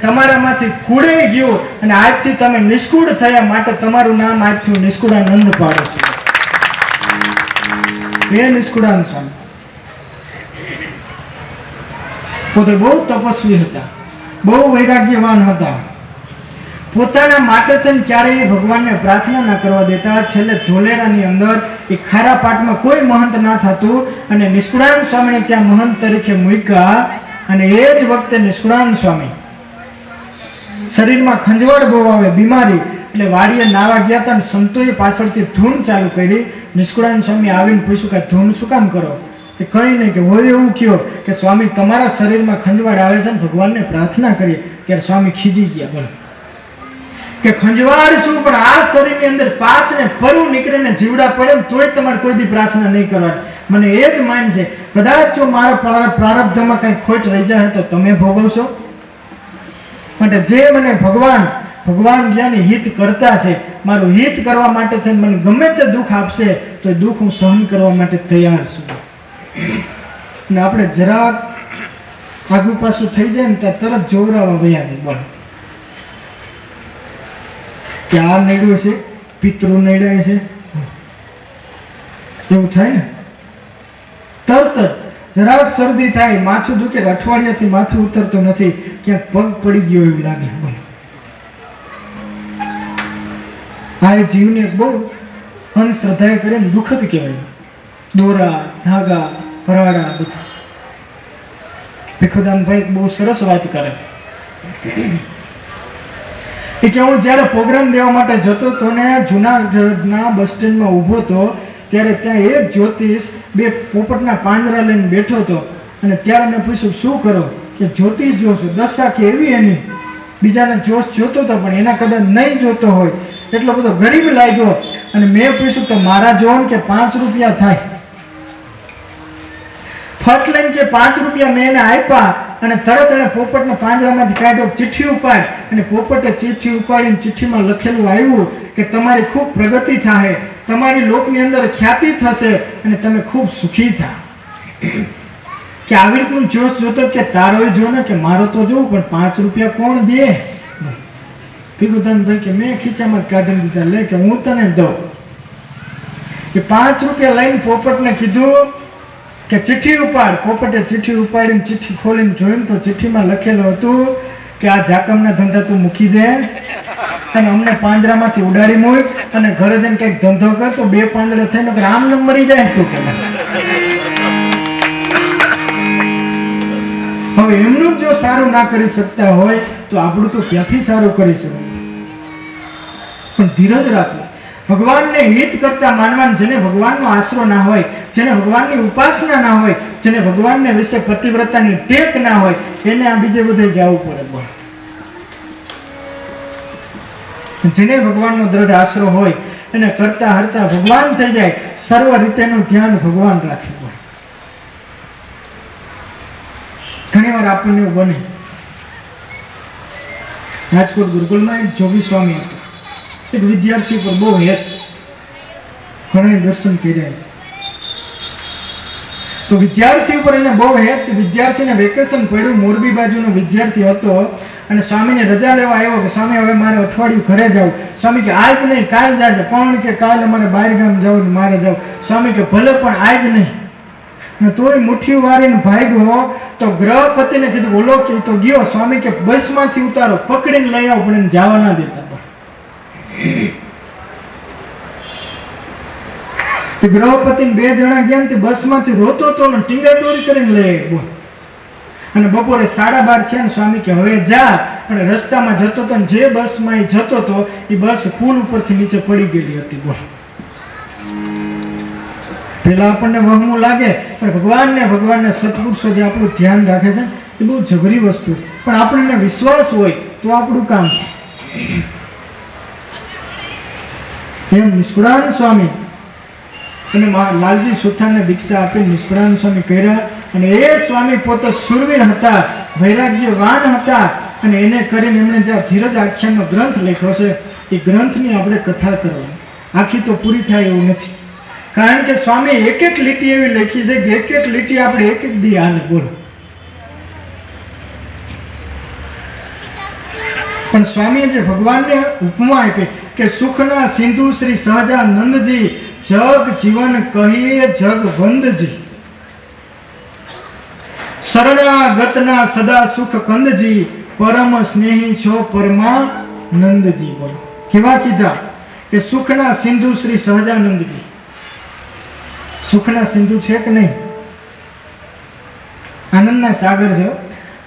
તમારામાંથી કુળાઈ ગયું અને આજથી તમે નિષ્કુળ થયા, માટે તમારું નામ આજથી હું નિષ્કુળાનંદ પાડું છું. એ નિષ્કુળાનંદ સ્વામી પોતે બહુ તપસ્વી હતા, બહુ વૈરાગ્યવાન હતા. પોતાના માટે થઈને ક્યારેય ભગવાનને પ્રાર્થના ના કરવા દેતા. છેલ્લે ધોલેરાની અંદર એ ખારા પાટમાં કોઈ મહંત ના થતું અને નિષ્કુળાનંદ સ્વામીને ત્યાં મહંત તરીકે મૂક્યા. અને એ જ વખતે નિષ્કુળાનંદ સ્વામી શરીરમાં ખંજવાળ બહુ આવે, બીમારી, એટલે વાડીએ નાવા ગયા હતા અને સંતોએ પાછળથી ધૂન ચાલુ કરી. નિષ્કુળાનંદ સ્વામી આવીને પૂછ્યું કે ધૂન શું કામ કરો? તે કંઈ નહીં, કે હોય એવું કયો કે સ્વામી તમારા શરીરમાં ખંજવાળ આવે છે ને ભગવાનને પ્રાર્થના કરીએ. ત્યારે સ્વામી ખીજી ગયા. બોલો કે ખંજવાળ શું, પણ આ શરીરની અંદર પાછ ને ફરું નીકળે ને જીવડા પડે ને તોય તમારે કોઈ દી પ્રાર્થના નહીં કરવાની. મને એ જ માન છે, કદાચ જો મારા પ્રારબ્ધમાં કઈ ખોટ રહી જાય તો તમે ભોગવશો. માટે જે મને ભગવાન જ્ઞાની હિત કરતા છે, મારું હિત કરવા માટે થઈને મને ગમે તે દુઃખ આપશે તો એ દુઃખ હું સહન કરવા માટે તૈયાર છું. અને આપણે જરાક આગુ પાછું થઈ જાય ને ત્યાં તરત જોવરાવા વયા જાય. બોલો કે આ નડ્યું છે, પિતૃ નડ્યા છે, એવું થાય ને. તરત જ જરાક શરદી થાય, માથું દુખે, અઠવાડિયાથી માથું ઉતરતું નથી, ક્યાંક પગ પડી ગયો એવું લાગે. આ એ જીવને બહુ અંધશ્રદ્ધાએ કરીને દુઃખદ કહેવાય. દોરા, ધાગા, ભરાડા બધું. ભીખુદાનભાઈ બહુ સરસ વાત કરે કે હું જ્યારે પ્રોગ્રામ દેવા માટે જતો હતો ને જુનાગઢના બસ સ્ટેન્ડમાં ઊભો હતો, ત્યારે ત્યાં એક જ્યોતિષ બે પોપટના પાંજરા લઈને બેઠો હતો. અને ત્યારે મેં પૂછ્યું શું કરો? કે જ્યોતિષ જોશું. દશા કે એવી એની બીજાને જોશ જોતો હતો પણ એના કદાચ નહીં જોતો હોય, એટલો બધો ગરીબ લાગ્યો. અને મેં પૂછ્યું તો મારા જોન કે 5 રૂપિયા થાય. ફટ લઈને કે 5 રૂપિયા મેં એને આપ્યા અને તરત એને પોપટના પાંજરામાંથી કાઢ્યો, ચિઠ્ઠી ઉપાડ. અને પોપટે ચિઠ્ઠી ઉપાડીને ચિઠ્ઠીમાં લખેલું આવ્યું કે તમારી ખૂબ પ્રગતિ થાય, તમારી લોકની અંદર ખ્યાતિ થશે અને તમે ખૂબ સુખી થા. કે આવી રીતનું જોશ જોતો કે તારોય જો ને કે મારો તો જોઉં, પણ 5 રૂપિયા કોણ દે? ભીખુદાનભાઈ કે મેં ખીચામાં કાઢી દીધા, લે કે હું તને દઉં. કે 5 રૂપિયા લઈને પોપટને કીધું કે ચિઠ્ઠી ઉપાડ. પોપટે ચિઠ્ઠી ઉપાડીને ચિઠ્ઠી ખોલીને જોઈને તો ચિઠ્ઠીમાં લખેલું હતું કે આ જાકમના ધંધા તું મૂકી દે અને અમને પાંજરામાંથી ઉડાડી મૂક અને ઘરે જઈને કંઈક ધંધો કર તો 2 પાંદડા થઈને આમ ન મરી જાય તું. હવે એમનું જો સારું ના કરી શકતા હોય તો આપણું તો ક્યાંથી સારું કરી શકે? પણ ધીરજ રાખો. ભગવાનને હિત કરતા માનવાન, જેને ભગવાનનો આશરો ના હોય, જેને ભગવાનની ઉપાસના ના હોય, જેને ભગવાનને વિશે પતિવ્રતાની ટેક ના હોય, એને આ બીજે બધે જવું પડે. જેને ભગવાનનો દ્રઢ આશરો હોય એને કરતા હરતા ભગવાન થઈ જાય, સર્વ રીતેનું ધ્યાન ભગવાન રાખે. ઘણી વાર આપણને એવું બને. રાજકોટ ગુરુકુળમાં એક જોગી સ્વામી હતા, એક વિદ્યાર્થી પર બહુ હેત, ઘણા દર્શન કર્યા છે. તો વિદ્યાર્થી ઉપર એને બહુ હેત. વિદ્યાર્થીને વેકેશન પડ્યું, મોરબી બાજુનો વિદ્યાર્થી હતો અને સ્વામીને રજા લેવા આવ્યો કે સ્વામી હવે મારે અઠવાડિયું ઘરે જવું. સ્વામી કે આજ નહીં, કાલ જાજે. પણ કે કાલે મારે બહાર ગામ જવું, મારે જવું. સ્વામી કે ભલે પણ આજ નહીં. ને તોય મુઠ્ઠી વારીને ભાગ્યો તો ગ્રહપતિને કીધું બોલો કે તો ગયો. સ્વામી કે બસમાંથી ઉતારો, પકડીને લઈ આવો, પણ એને જવા ના દેતા. ગ્રહપતિને 2 જણા ગયા ને બસમાંથી રોતો હતો ને ટીંગાટોરી કરીને લઈ આવ્યો. અને બપોરે 12:30 થયા ને સ્વામી કે હવે જા. અને રસ્તામાં જતો હતો ને જે બસમાં એ જતો હતો એ બસ પુલ ઉપરથી નીચે પડી ગયેલી હતી. બોલ, પેલા આપણને વહમું લાગે પણ ભગવાનને સત્પુરુષો જે આપણું ધ્યાન રાખે છે એ બહુ જબરી વસ્તુ. પણ આપણને વિશ્વાસ હોય તો આપણું કામ થાય. એમ નિષ્કુળાનંદ સ્વામી અને લાલજી સુથારને દીક્ષા આપી નિષ્કુળાનંદ સ્વામી કર્યા. અને એ સ્વામી પોતે સુરવીર હતા, વૈરાગ્યવાન હતા. અને એને કરીને એમણે જે ધીરજ આખ્યાનનો ગ્રંથ લખ્યો છે એ ગ્રંથની આપણે કથા કરવાની. આખી તો પૂરી થાય એવું નથી, કારણ કે સ્વામી એક લીટી એવી લખી છે કે એક લીટી આપણે એક દી હાલે. બોલો, પણ સ્વામીએ જે ભગવાનને ઉપમા આપી કે સુખના સિંધુ શ્રી સહજાનંદજી જગ જીવન કહીએ જગ વંદજી, શરણાગતના સદા સુખ કંદજી, પરમ સ્નેહી છો પરમાનંદજી. બોલો કેવા કીધા કે સુખના સિંધુ શ્રી સહજાનંદજી. સુખના સિંધુ છે કે નહીં? આનંદના સાગર છે.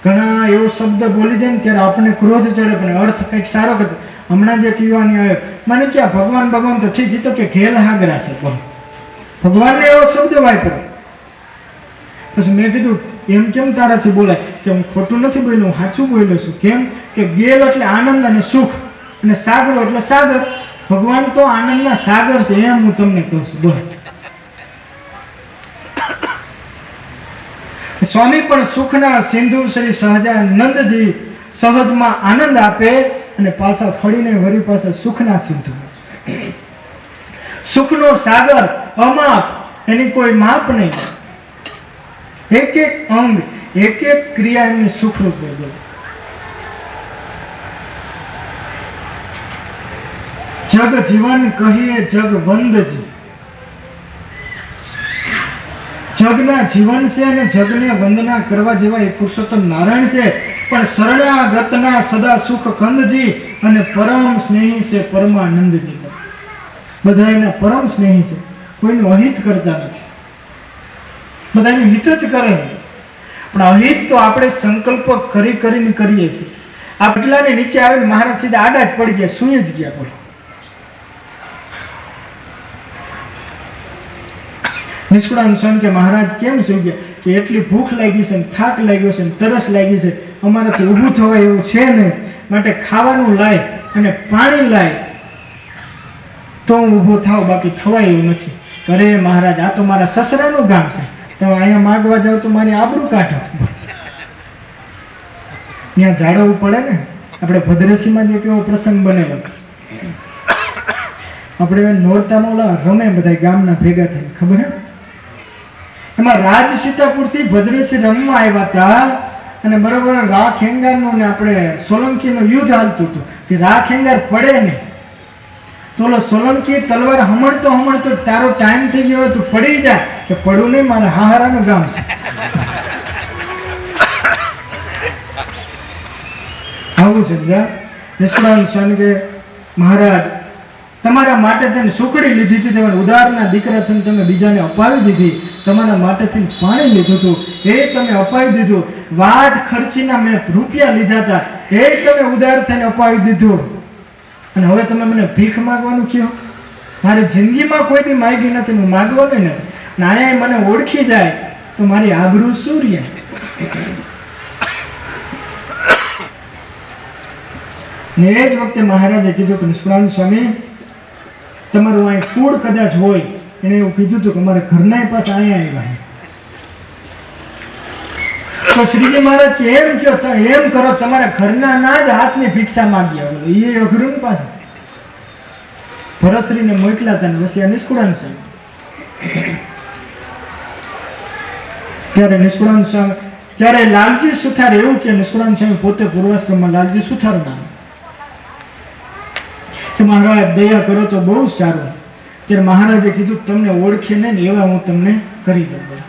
ઘણા એવો શબ્દ બોલી જાય ને ત્યારે આપણને ક્રોધ ચડે, પણ અર્થ કંઈક સારો કરતો. હમણાં જે કહેવાની આવે મને ક્યાં ભગવાન ભગવાન તો ઠીક, એ તો કે ઘેલ હાગરા છે. પણ ભગવાનને એવો શબ્દ વાપરો. પછી મેં કીધું એમ કેમ તારાથી બોલાય? કે હું ખોટું નથી બોલ્યો, હું સાચું બોલ્યો છું. કેમ કે ગેલ એટલે આનંદ અને સુખ, અને સાગર એટલે સાગર. ભગવાન તો આનંદના સાગર છે, એમ હું તમને કહું છું. બોલ સ્વામી પણ સુખના સિંધુ શ્રી સહજાનંદજી સહજમાં આનંદ આપે અને પાછા ફળીને વળી પાછા સુખના સિંધુ. સુખનો સાગર અમાપ, એની કોઈ માપ નહીં. એક એક અંગ એક એક ક્રિયા એમની સુખરૂપ હોય. જગ જીવન કહીએ જગ વંદજી. જગના જીવન છે અને જગને વંદના કરવા જેવા એ પુરુષોત્તમ નારાયણ છે. પણ શરણાગતના સદા સુખ કંદજી અને પરમ સ્નેહી છે પરમાનંદજી. બધા એના પરમ સ્નેહી છે, કોઈનું અહિત કરતા નથી, બધાનું હિત જ કરે. પણ અહિત તો આપણે સંકલ્પ કરી કરીને કરીએ છીએ. આ પટલાને નીચે આવીને મહારાજ સીધા આડા જ પડી ગયા, સુઈ જ ગયા. બોલો નિષ્કુળાનંદ સ્વામી કે મહારાજ કેમ સુઈ ગયા? કે એટલી ભૂખ લાગી છે, થાક લાગ્યો છે, તરસ લાગી છે, અમારાથી ઊભું થવાય એવું છે ને, માટે ખાવાનું લાય અને પાણી લાય તો હું ઊભો થાવ, બાકી થવાય એવું નથી. અરે મહારાજ, આ તો મારા સસરાનું ગામ છે, તમે અહીંયા માગવા જાવ તો મારી આબરૂ કાઢો. ત્યાં જાળવવું પડે ને. આપણે ભદ્રેશીમાં જે કેવો પ્રસંગ બનેલો, આપણે નોરતામાં ઓલા રમે બધા ગામના ભેગા થાય, ખબર હે? એમાં રાજ સીતાપુરથી ભદ્રેશી રમવા આવ્યા હતા અને બરોબર રાખ હેંગારનું ને આપણે સોલંકીનું યુદ્ધ હાલતું હતું. તે રાખ હેંગાર પડે ને તો ઓલો સોલંકી તલવાર હમણતો તારો ટાઈમ થઈ ગયો તું પડી જા. કે પડું નહીં, મારા હાહારાનું ગામ છે. આવું છે. નિષ્કુળાનંદ સ્વામી કે મહારાજ, તમારા માટે થઈને સુકડી લીધી હતી, તમારા ઉદારના દીકરા થઈને તમે બીજાને અપાવી દીધી, તમારા માટે થઈને પાણી લીધું હતું, એ તમે અપાવી દીધું. વાટ ખર્ચીના મેં રૂપિયા લીધા હતા, એ તમે ઉદાર થઈને અપાવી દીધું. અને હવે તમે મને ભીખ માગવાનું કહો? મારી જિંદગીમાં કોઈ દી માગી નથી, હું માગવાનું નથી. અને અહીંયા મને ઓળખી જાય તો મારી આબરૂ શું રહે? ને એ જ વખતે મહારાજે કીધું કે નિષ્કુળાનંદ સ્વામી, તમારું અહીં કુળ કદાચ હોય. એને એવું કીધું હતું કે અમારે ઘરના પાસે અહીંયા આવ્યા. તો શ્રીજી મહારાજ કે એમ કયો તો એમ કરો, તમારા ઘરના ના જ હાથની ભિક્ષા માંગી આવો. એ અઘરું પાસે ભરતરીને મોકલા હતા ને પછી આ નિષ્કુળાનંદ સ્વામી. ત્યારે નિષ્કુળાનંદ સ્વામી, ત્યારે લાલજી સુથાર એવું કે નિષ્કુળાનંદ સ્વામી પોતે પૂર્વાશ્રમમાં લાલજી સુથાર નામ કે મહારાજ દયા કરો તો બહુ સારું. ત્યારે મહારાજે કીધું તમને ઓળખે નહીં ને એવા હું તમને કરી દઉં.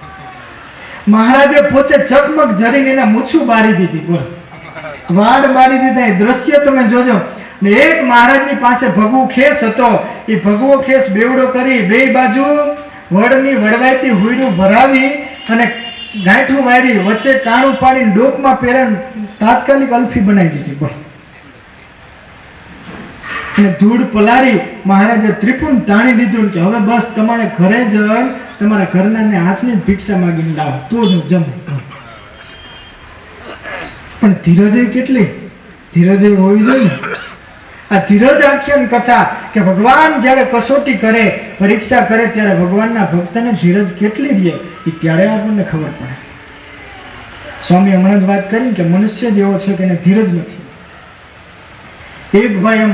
મહારાજે પોતે ચકમક જરીને એના મૂછું બારી દીધી. બોલ, વાડ બારી દીધા. એ દ્રશ્ય તમે જોજો. ને એક મહારાજની પાસે ભગવો ખેસ હતો. એ ભગવો ખેસ બેવડો કરી બે બાજુ વડની વડવાઈથી હુંયરું ભરાવી અને ગાંઠું વારી વચ્ચે કાણું પાડીને ડોકમાં પહેરીને તાત્કાલિક અલ્ફી બનાવી દીધી. બોલ, અને ધૂળ પલારી મહારાજે ત્રિપુન તાણી દીધું કે હવે બસ તમારે ઘરે જઈને તમારા ઘરનાને હાથની ભિક્ષા માગીને લાવો તો જ જમો. પણ ધીરજ કેટલી? ધીરજ હોવી જોઈએ. આ ધીરજ આખ્યાન કથા કે ભગવાન જ્યારે કસોટી કરે, પરીક્ષા કરે, ત્યારે ભગવાનના ભક્તને ધીરજ કેટલી રહે એ ત્યારે આપણને ખબર પડે. સ્વામી હમણાં જ વાત કરી કે મનુષ્ય જ એવો છે કે એને ધીરજ નથી. એક ભાઈ એમ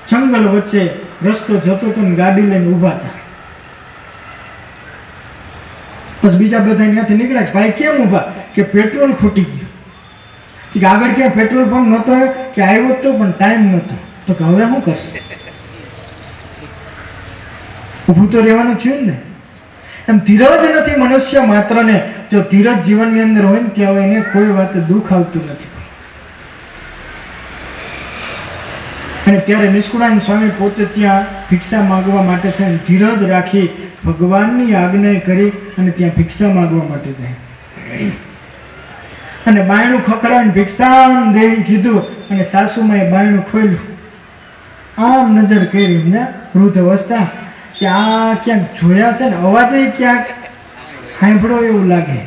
જંગલ વચ્ચે રસ્તો જતો હતો ને ગાડી લઈને ઊભા હતા. પછી બીજા બધા ત્યાંથી નીકળ્યા. ભાઈ કેમ ઊભા? કે પેટ્રોલ ખૂટી ગયું. કે આગળ ક્યાં પેટ્રોલ પંપ નહોતો કે આવ્યો તો પણ ટાઈમ નહોતો, તો કે હવે શું કરશે? ઊભું તો રહેવાનું થયું ને. એમ ધીરજ નથી મનુષ્ય માત્રને, જો ધીરજ જીવનની અંદર હોય ને ત્યાં એને કોઈ વાત દુઃખ આવતું નથી. અને ત્યારે નિષ્કુળાનંદ સ્વામી પોતે ત્યાં ભિક્ષા માંગવા માટે થઈને ધીરજ રાખી ભગવાનની આજ્ઞા કરી અને ત્યાં ભિક્ષા માંગવા માટે થઈ. અને બાયણું ખખડાવીને ભિક્ષા દેવી કીધું અને સાસુમાએ બાયણું ખોલ્યું. આમ નજર કરી ને વૃદ્ધ અવસ્થા કે આ ક્યાંક જોયા છે ને, અવાજ ક્યાંક સાંભળો એવું લાગે.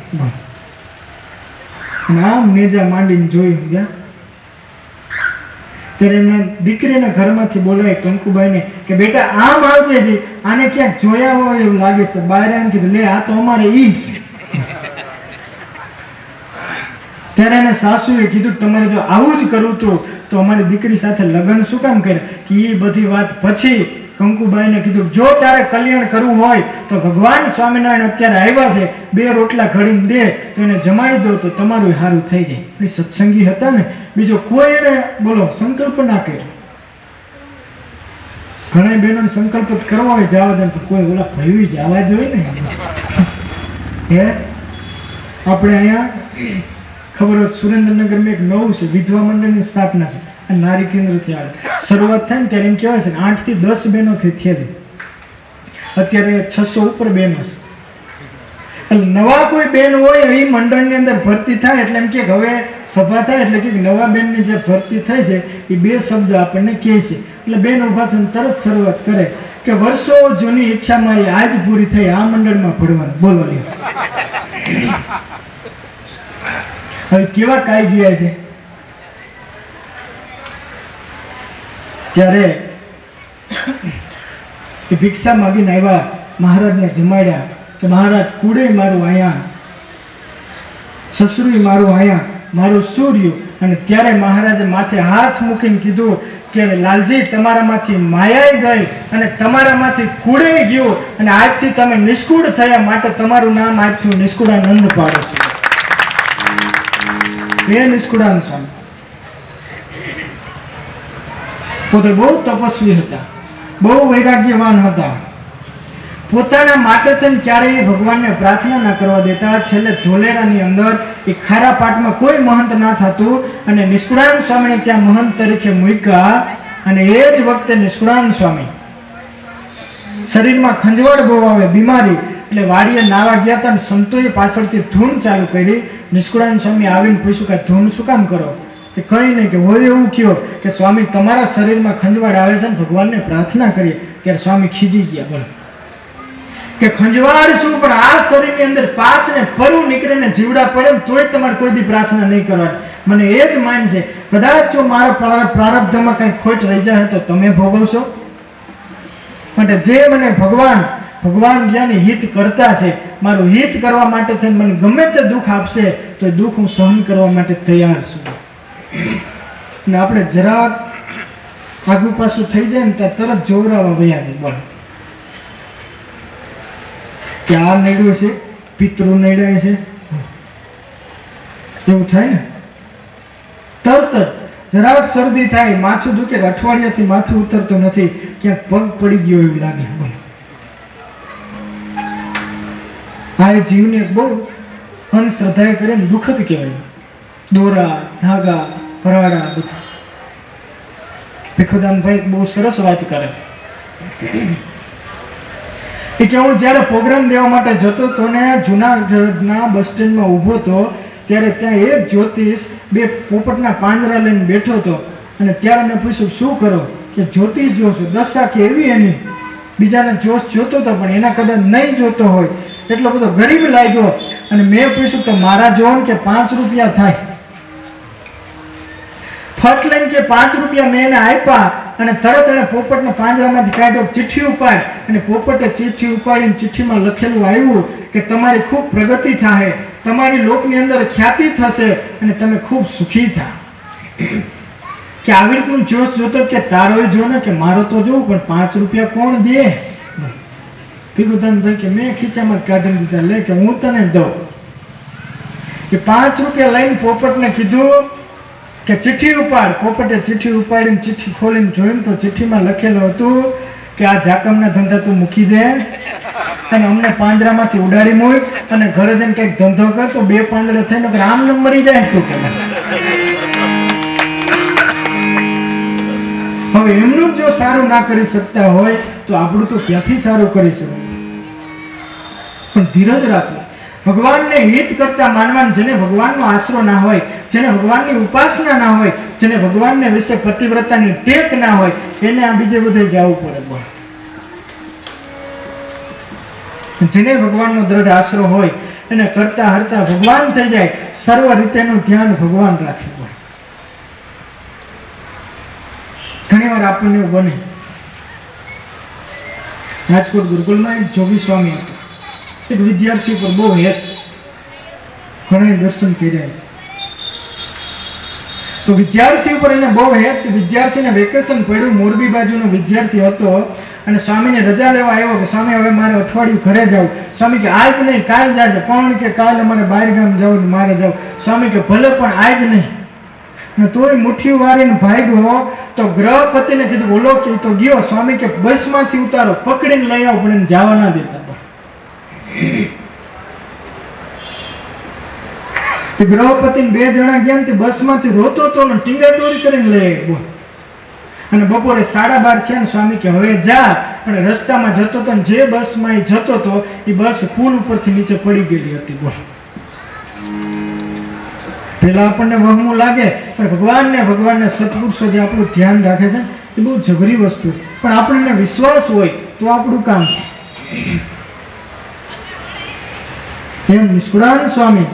આમ નેજા માંડીને જોયું ગયા. ત્યારે એમના દીકરીને ઘરમાંથી બોલાય કંકુબાઈને કે બેટા આમ આવજે જી, આને ક્યાંક જોયા હોય એવું લાગે છે. બહાર એમ કીધું લે આ તો અમારે ઈ. ત્યારે એને સાસુએ કીધું તમારે જો આવું જ કરવું તો અમારી દીકરી સાથે લગ્ન શું કામ કરે? કે એ બધી વાત પછી કંકુબાઈને કીધું જો તારે કલ્યાણ કરવું હોય તો ભગવાન સ્વામિનારાયણ અત્યારે આવ્યા છે, 2 રોટલા ઘડીને દે તો એને જમાડી દો તો તમારું સારું થઈ જાય. એ સત્સંગી હતા ને, બીજો કોઈ એને બોલો સંકલ્પ ના કર્યો. ઘણા બહેનોને સંકલ્પ કરવા હોય જવા દે, કોઈ ઓલા ભયવી જવા જોઈએ ને. હે આપણે અહીંયા ખબર હોય સુરેન્દ્રનગરમાં એક નવું છે વિધવા મંડળની સ્થાપના છે, નારી કેન્દ્રથી આવે. શરૂઆત થાય ને ત્યારે એમ કહેવાય છે કે 8 થી 10 બહેનોથી થયેલી. અત્યારે 600 ઉપર બહેનો છે. એટલે નવા કોઈ બેન હોય એ મંડળની અંદર ભરતી થાય એટલે એમ કે હવે સભા થાય એટલે કે નવા બેનની જે ભરતી થઈ છે એ 2 શબ્દ આપણને કહે છે. એટલે બેન ઉભા થઈને તરત શરૂઆત કરે કે વર્ષો જૂની ઈચ્છા મારી આજ પૂરી થઈ, આ મંડળમાં ભરવાનું. બોલો લ્યો. હવે કેવા કાઈ ગયા છે. ત્યારે એ ભિક્ષા માગીને આવ્યા, મહારાજને જમાડ્યા કે મહારાજ કુડે મારું અહીંયા, સસરું મારું અહીંયા, મારું સૂર્યું. અને ત્યારે મહારાજે માથે હાથ મૂકીને કીધું કે લાલજી તમારામાંથી માયાઈ ગઈ અને તમારામાંથી કુડે ગયું અને આજથી તમે નિષ્કુળ થયા, માટે તમારું નામ આજથી નિષ્કુળાનંદ પાડો છો. એ નિષ્કુળાનંદ સ્વામી પોતે બહુ તપસ્વી હતા, બહુ વૈરાગ્યવાન હતા. પોતાના માટે થઈને ક્યારેય ભગવાનને પ્રાર્થના ના કરવા દેતા. છેલ્લે ધોલેરાની અંદર એ ખારા પાટમાં કોઈ મહંત ના થતું અને નિષ્કુળાનંદ સ્વામીને ત્યાં મહંત તરીકે મૂક્યા. અને એ જ વખતે નિષ્કુળાનંદ સ્વામી શરીરમાં ખંજવાળ બહુ આવે, બીમારી, એટલે વાડીએ નાવા ગયા હતા અને સંતોએ પાછળથી ધૂન ચાલુ કરી. નિષ્કુળાનંદ સ્વામી આવીને પૂછ્યું કે ધૂન શું કામ કરો? કે કંઈ નહીં, કે હોય એવું કયો કે સ્વામી તમારા શરીરમાં ખંજવાળ આવે છે ને ભગવાનને પ્રાર્થના કરીએ. ત્યારે સ્વામી ખીજી ગયા. બોલો કે ખંજવાળ શું, પણ આ શરીરની અંદર 5 ને ફરું નીકળે ને જીવડા પડે ને તોય તમારે કોઈ દી પ્રાર્થના નહીં કરવાની. મને એ જ માન છે, કદાચ જો મારા પ્રારબ્ધમાં કંઈ ખોટ રહી જાય તો તમે ભોગવશો. માટે જે મને ભગવાન જ્ઞાની હિત કરતા છે, મારું હિત કરવા માટે થઈને મને ગમે તે દુઃખ આપશે તો એ દુઃખ હું સહન કરવા માટે તૈયાર છું. અને આપણે જરાક આગુ પાછું થઈ જાય ને ત્યાં તરત જોવરાવા વયા જાય. બોલો કે આ નડ્યું છે, પિતૃ નડ્યા છે, એવું થાય ને. તરત જ જરાક શરદી થાય, માથું દુખે, અઠવાડિયાથી માથું ઉતરતું નથી, ક્યાંક પગ પડી ગયો એવું લાગે. બોલો આ જીવને બહુ અંધશ્રદ્ધાએ કરે ને દુઃખદ કહેવાય. દોરા, ધાગા, ભરાડા બધું. ભીખુદાનભાઈ બહુ સરસ વાત કરે. એ કે હું જ્યારે પ્રોગ્રામ દેવા માટે જતો હતો ને જુનાગઢના બસ સ્ટેન્ડમાં ઊભો હતો ત્યારે ત્યાં એક જ્યોતિષ 2 પોપટના પાંજરા લઈને બેઠો હતો. અને ત્યારે મેં પૂછ્યું શું કરો? કે જ્યોતિષ જોશો. દશા કે એવી એની બીજાને જોશ જોતો હતો પણ એના કદાચ નહીં જોતો હોય, એટલો બધો ગરીબ લાગ્યો. અને મેં પૂછ્યું તો મારા જોન કે 5 રૂપિયા થાય. ફટ લઈને કે 5 રૂપિયા મેં એને આપ્યા અને તરત એને પોપટના પાંજરામાંથી કાઢ્યો, ચિઠ્ઠી ઉપાડ. અને પોપટે ચિઠ્ઠી ઉપાડીને ચિઠ્ઠીમાં લખેલું આવ્યું કે તમારી ખૂબ પ્રગતિ થાય, તમારી લોકની અંદર ખ્યાતિ થશે અને તમે ખૂબ સુખી થા. કે આવી રીતનું જોશ જોતો કે તારો જો ને કે મારો તો જોઉં પણ 5 રૂપિયા કોણ દે? ભીખુદાનભાઈ કે મેં ખીચામાં જ કાઢી દીધા, લે કે હું તને દઉં. કે 5 રૂપિયા લઈને પોપટને કીધું કે ચિઠ્ઠી ઉપાડ. પોપટે ચિઠ્ઠી ઉપાડીને ચિઠ્ઠી ખોલીને જોયું તો ચિઠ્ઠીમાં લખેલું હતું કે આ જાકમના ધંધા તું મૂકી દે અને અમને પાંજરામાંથી ઉડાડી મૂક અને ઘરે જઈને કંઈક ધંધો કર તો 2 પાંદડા થઈને આમ ન મરી જાય તું કે. હવે એમનું જો સારું ના કરી શકતા હોય તો આપણું તો ક્યાંથી સારું કરી શકે. પણ ધીરજ રાખો. ભગવાનને હિત કરતા માનવાન, જેને ભગવાનનો આશરો ના હોય, જેને ભગવાનની ઉપાસના ના હોય, જેને ભગવાનને વિશે પતિવ્રતાની ટેક ના હોય, એને આ બીજે બધે જવું પડે. જેને ભગવાનનો દ્રઢ આશરો હોય એને કરતા હરતા ભગવાન થઈ જાય, સર્વ રીતેનું ધ્યાન ભગવાન રાખે. ઘણી વાર આપણને એવું બને. રાજકોટ ગુરુકુળમાં એક જોગી સ્વામી હતા. એક વિદ્યાર્થી પર બહુ હેત, ઘણા દર્શન કર્યા છે. તો વિદ્યાર્થી ઉપર એને બહુ હેત. વિદ્યાર્થીને વેકેશન પડ્યું, મોરબી બાજુનો વિદ્યાર્થી હતો અને સ્વામીને રજા લેવા આવ્યો કે સ્વામી હવે મારે અઠવાડિયું ઘરે જવું. સ્વામી કે આજ નહીં, કાલ જાજે. પણ કે કાલ અમારે બહાર ગામ જવું, મારે જવું. સ્વામી કે ભલે પણ આજ નહીં. તોય મુઠ્ઠી વારીને ભાગ્યો તો ગ્રહપતિને કીધું બોલો કે તો ગયો. સ્વામી કે બસમાંથી ઉતારો, પકડીને લઈ આવો, પણ એને જવા ના દેતા. ગ્રહપતિને 2 જણા ગયા ને બસમાંથી રોતો તો ને ટીંગાટોરી કરીને લઈ આવ્યો. અને બપોરે 12:30 થયા ને સ્વામી કે હવે જા. અને રસ્તામાં જતો હતો ને જે બસમાં એ જતો હતો એ બસ પુલ ઉપરથી નીચે પડી ગયેલી હતી. બોલ, પેલા આપણને વહમું લાગે પણ ભગવાનને સત્પુરુષો જે આપણું ધ્યાન રાખે છે એ બહુ જબરી વસ્તુ. પણ આપણને વિશ્વાસ હોય તો આપણું કામ થાય. એમ નિષ્કુળાનંદ સ્વામી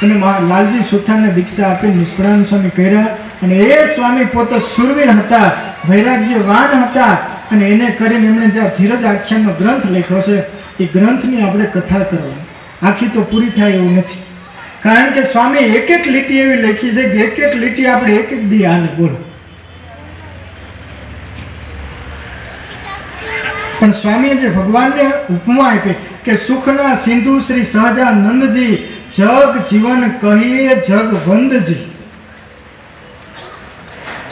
અને લાલજી સુથારને દીક્ષા આપી નિષ્કુળાનંદ સ્વામી કર્યા. અને એ સ્વામી પોતે સુરવીર હતા, વૈરાગ્યવાન હતા. અને એને કરીને એમણે જે ધીરજ આખ્યાનનો ગ્રંથ લખ્યો છે એ ગ્રંથની આપણે કથા કરવાની. આખી તો પૂરી થાય એવું નથી, કારણ કે સ્વામી એક લીટી એવી લખી છે કે એક લીટી આપણે એક દી હાલે. બોલો, પણ સ્વામીએ જે ભગવાનને ઉપમા આપી કે સુખના સિંધુ શ્રી સહજાનંદજી, જગ જીવન કહીએ જગવંદજી,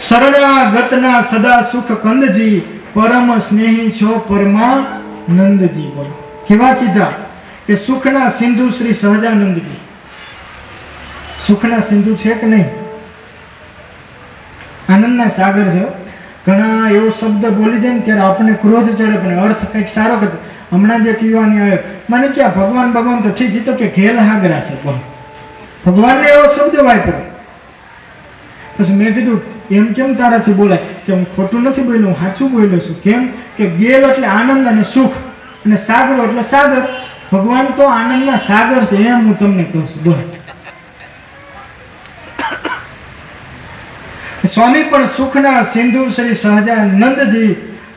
શરણાગતના સદા સુખ કંદજી, પરમ સ્નેહી છો પરમાનંદજી. બોલો, કેવા કીધા કે સુખના સિંધુ શ્રી સહજાનંદજી. સુખના સિંધુ છે કે નહીં? આનંદના સાગર છે. ઘણા એવો શબ્દ બોલી જાય ને ત્યારે આપણને ક્રોધ ચડે, પણ અર્થ કંઈક સારો કરતો. હમણાં જે કહેવાની આવે મને ક્યાં ભગવાન તો ઠીક, તો કે ઘેલ હાગરા છે. ભગવાનને એવો શબ્દ વાપરો. પછી મેં કીધું એમ કેમ તારાથી બોલાય? કે હું ખોટું નથી બોલ્યો, હું સાચું બોલ્યો છું. કેમ કે ગેલ એટલે આનંદ અને સુખ, અને સાગરો એટલે સાગર. ભગવાન તો આનંદના સાગર છે, એમ હું તમને કહું છું. બોલ, સ્વામી પણ સુખના સિંધુ શ્રી સહજાનંદજી,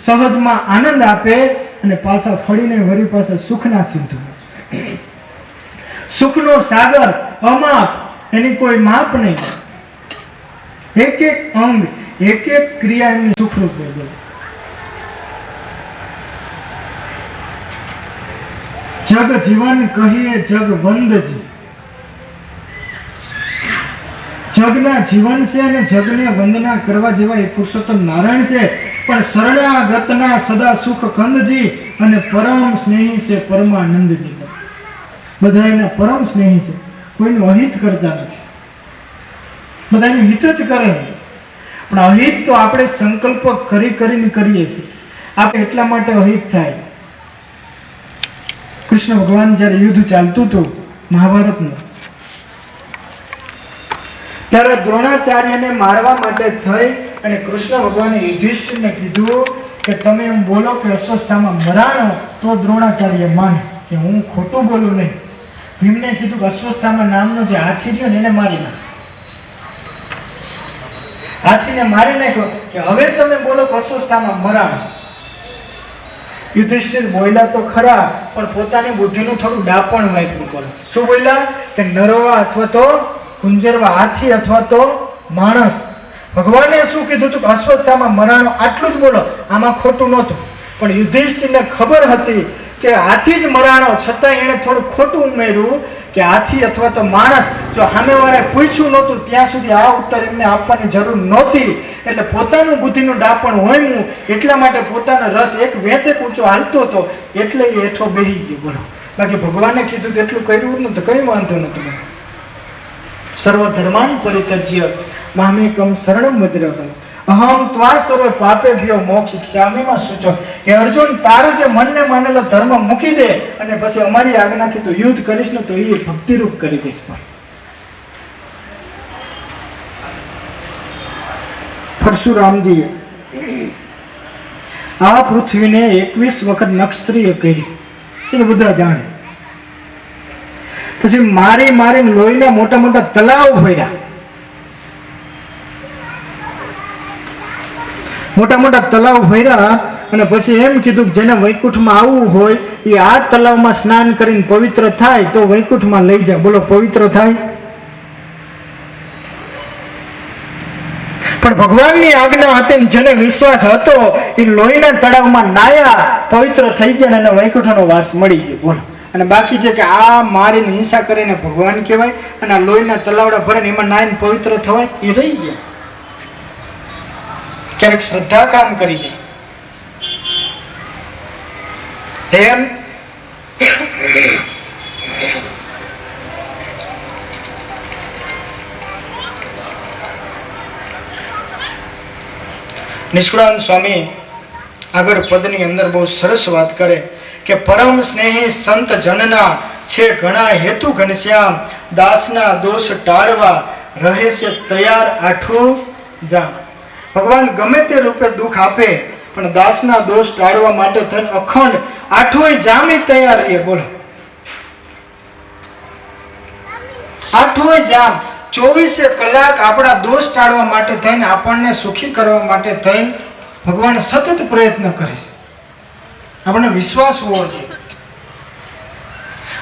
સહજમાં આનંદ આપે અને પાછા ફળીને વળી પાછા સુખના સિંધુ. સુખનો સાગર અમાપ, એની કોઈ માપ નહીં. એક અંગ, એક ક્રિયા એમની સુખરૂપ હોય. જગ જીવન કહીએ જગવંદજી. જગના જીવન છે અને જગને વંદના કરવા જેવા એ પુરુષોત્તમ નારાયણ છે. પણ શરણાગતના સદા સુખ કંદજી અને પરમ સ્નેહી છે પરમાનંદજી. બધા એના પરમ સ્નેહી છે, કોઈનું અહિત કરતા નથી, બધાનું હિત જ કરે. પણ અહિત તો આપણે સંકલ્પ કરીને કરીએ છીએ. આપણે એટલા માટે અહિત થાય. કૃષ્ણ ભગવાન જ્યારે યુદ્ધ ચાલતું હતું મહાભારતનું, ત્યારે દ્રોણાચાર્યને મારવા માટે થઈ અને કૃષ્ણ ભગવાને યુધિષ્ઠિરને કીધું કે તમે એમ બોલો કે અસ્વસ્થામાં મરાણો તો દ્રોણાચાર્ય માને કે હું ખોટું બોલું નહીં. ભીમને કીધું કે અસ્વસ્થામાં નામનો જે હાથી રહ્યો ને એને મારી નાખો. હાથીને મારી નાખ્યો કે હવે તમે બોલો કે અસ્વસ્થામાં મરાણો. યુધિષ્ઠિર બોલ્યા તો ખરા, પણ પોતાની બુદ્ધિનું થોડું ડાપણ વાપર્યું. બોલો શું બોલ્યા? કે નરવા અથવા તો કુંજરવા, હાથી અથવા તો માણસ. ભગવાને શું કીધું હતું? અસ્વસ્થામાં મરાણો, આટલું જ બોલો. આમાં ખોટું નહોતું. પણ યુધિષ્ઠિરને ખબર હતી કે હાથી જ મરાણો છતાં એણે થોડું ખોટું ઉમેર્યું કે હાથી અથવા તો માણસ જો સામેવાળાએ પૂછ્યું નહોતું ત્યાં સુધી આ ઉત્તર એમને આપવાની જરૂર નહોતી, એટલે પોતાનું બુદ્ધિનું ડાપણ હોયનું એટલા માટે પોતાનો રથ એક વેતે ઊંચો હાલતો હતો એટલે એ હેઠો બેહી ગયો. બોલો, બાકી ભગવાને કીધું તો એટલું કર્યું જ નતું, કઈ વાંધો નતું. સર્વ ધર્માન પરિત્યજ્ય મામેકમ શરણમ વ્રજમ અહમ ત્વા સર્વ પાપેભ્યો મોક્ષિષ્યામિમાં સૂચો. એ અર્જુન, તારું જે મનને માનેલો ધર્મ મૂકી દે અને પછી અમારી આજ્ઞાથી તો યુદ્ધ કરીશ ને તો એ ભક્તિરૂપ કરી દઈશ. પરશુરામજીએ આ પૃથ્વીને 21 વખત નક્ષત્રિય કરી, એ બધા જાણે. પછી મારી મારીને લોહીના મોટા મોટા તલાવ ભર્યા, મોટા મોટા તલાવ ભર્યા અને પછી એમ કીધું કે જેને વૈકુંઠમાં આવવું હોય એ આ તલાવમાં સ્નાન કરીને પવિત્ર થાય તો વૈકુંઠમાં લઈ જાય. બોલો, પવિત્ર થાય? પણ ભગવાનની આજ્ઞા હતી, જેને વિશ્વાસ હતો એ લોહીના તળાવમાં નાયા, પવિત્ર થઈ ગયા અને વૈકુંઠનો વાસ મળી ગયો. બોલો, અને બાકી છે કે આ મારીને હિંસા કરીને ભગવાન કહેવાય અને આ લોહીના તલાવડા ભરે એમાં નાઈને પવિત્ર થવાય, એ રહી ગયા. ક્યારેક શ્રદ્ધા કામ કરી જાય એમ. નિષ્કુળાનંદ સ્વામી આગળ પદની અંદર બહુ સરસ વાત કરે કે પરમ સ્નેહી સંત જનના છે ઘણા હેતુ ઘનશ્યામ, દાસના દોષ ટાળવા રહે છે તૈયાર આઠું જામ. ભગવાન ગમે તે રૂપે દુઃખ આપે પણ દાસના દોષ ટાળવા માટે થઈને અખંડ આઠોય જામી તૈયાર રહીએ. બોલો, આઠોય જામ 24 કલાક આપણા દોષ ટાળવા માટે થઈને, આપણને સુખી કરવા માટે થઈને ભગવાન સતત પ્રયત્ન કરે છે. આપણને વિશ્વાસ હોવો જોઈએ.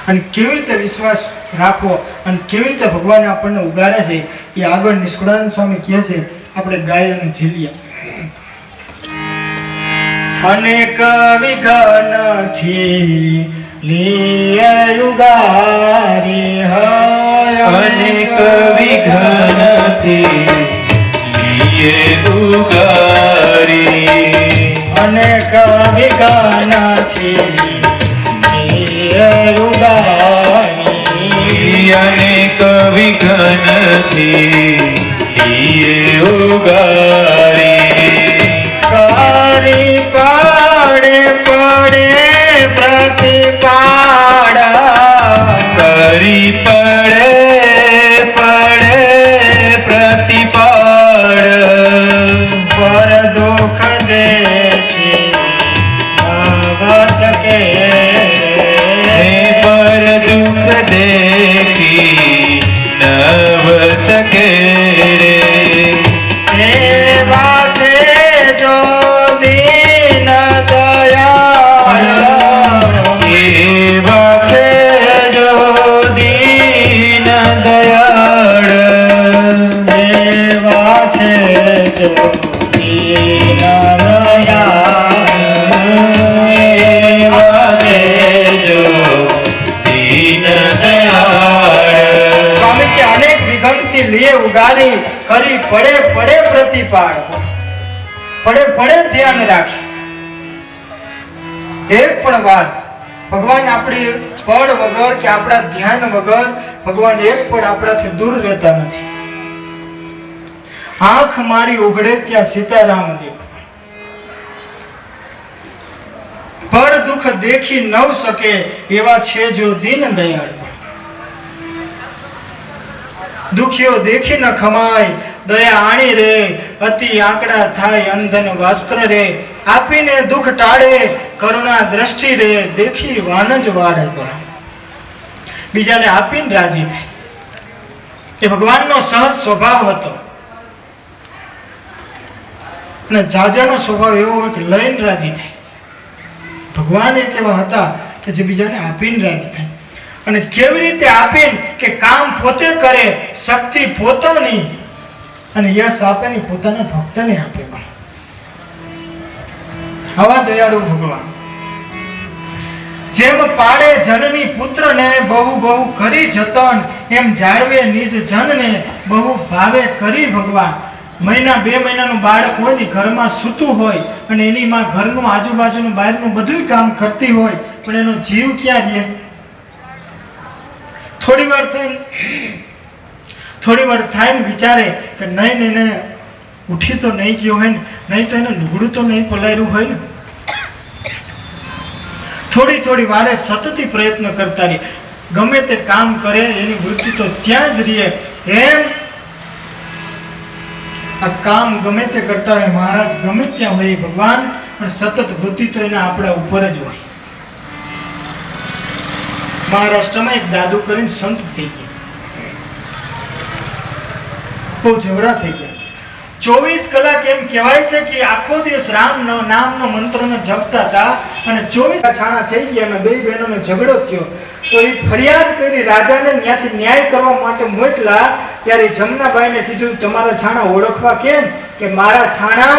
અને કેવી રીતે વિશ્વાસ રાખવો અને કેવી રીતે ભગવાન આપણને ઉગારે છે એ આગળ નિષ્કુળાનંદ સ્વામી કહે છે. આપણે ગાય અને ઝીલિયા. અનેક વિઘ્નથી લીએ ઉગારી હય, અનેક વિઘ્નથી લીએ ઉગારી, અનેક વિઘ્નથી લીએ ઉગારી, અનેક વિઘ્નથી લીએ ઉગારી. કરી પાડે પડે પ્રતિપાડ, કરી પડે પડે પ્રતિપાડ, પર દુઃખ દેખી નવ શકે, પર દુઃખ દેખી નવ શકે રે. એવા છે જો દીન દયાળ, એવા છે જો દીન દયાળ, એવા છે જો દીન દયાળ, એવા છે જો દીન દયાળ. સ્વામી કે અનેક વિઘ્નથી લીએ ઉગારી, કરી પડે પડે પ્રતિપાળ, પડે પડે ધ્યાન રાખી. એક પણ વાત ભગવાન આપણી પળ વગર કે આપણા ધ્યાન વગર ભગવાન એક પણ આપણાથી દૂર રહેતા નથી. આંખ મારી ઉઘડે ત્યાં સીતારામ દેવ, પર દુઃખ દેખી નવ શકે એવા છે જો દીન દયાળ. દુખિયો દેખી ન ખમાય દયા આણી રે, અતિ આંકડા થાય અંધન વસ્ત્ર રે, આપીને દુઃખ ટાળે કરુણા દ્રષ્ટિ રે, દેખી વાન જ વાડે. બીજાને આપીને રાજી થાય એ ભગવાનનો સહજ સ્વભાવ હતો. અને જાજાનો સ્વભાવ એવો હોય કે લઈને રાજી થાય. ભગવાન એક એવા હતા કે જે બીજાને આપીને રાજી થાય. અને કેવી રીતે આપીને કે કામ પોતે કરે, શક્તિ પોતાની, અને યશ આપે ને પોતાના ભક્તને આપે. આવા દયાળુ ભગવાન. જેમ પાડે જનની પુત્રને બહુ બહુ કરી જતન, એમ જાળવે નિજ જનને બહુ ભાવે કરી ભગવાન. મહિના 2 મહિનાનું બાળક હોય ને ઘરમાં સૂતું હોય અને એની માં ઘરનું આજુબાજુનું બહારનું બધું કામ કરતી હોય, પણ એનો જીવ ક્યાં રહે? થોડી વાર થાય ને વિચારે કે નહીં ને ઉઠી તો નહીં ગયો હોય ને, નહીં તો એને લુગડું તો નહીં પલાયરું હોય ને. થોડી વારે સતત પ્રયત્ન કરતા રહે, ગમે તે કામ કરે એની વૃત્તિ તો ત્યાં જ રહે. એમ આ કામ ગમે તે કરતા હોય મહારાજ, ગમે ત્યાં હોય ભગવાન, પણ સતત વૃત્તિ તો એના આપણા ઉપર જ હોય. મહારાષ્ટ્રમાં એક દાદુ કરીને સંત થઈ ગયા, બહુ જવરા થઈ ગયા. 24 કલાક એમ કહેવાય છે કે આખો દિવસ રામ નામનો મંત્રને જપતા હતા અને 24 છાણા થઈ ગયા અને 2 બહેનોનો ઝઘડો થયો. તો એ ફરિયાદ કરી રાજાને ત્યાંથી ન્યાય કરવા માટે મોકલા. ત્યારે જમનાબાઈને કીધું તમારા છાણા ઓળખવા કેમ? કે મારા છાણા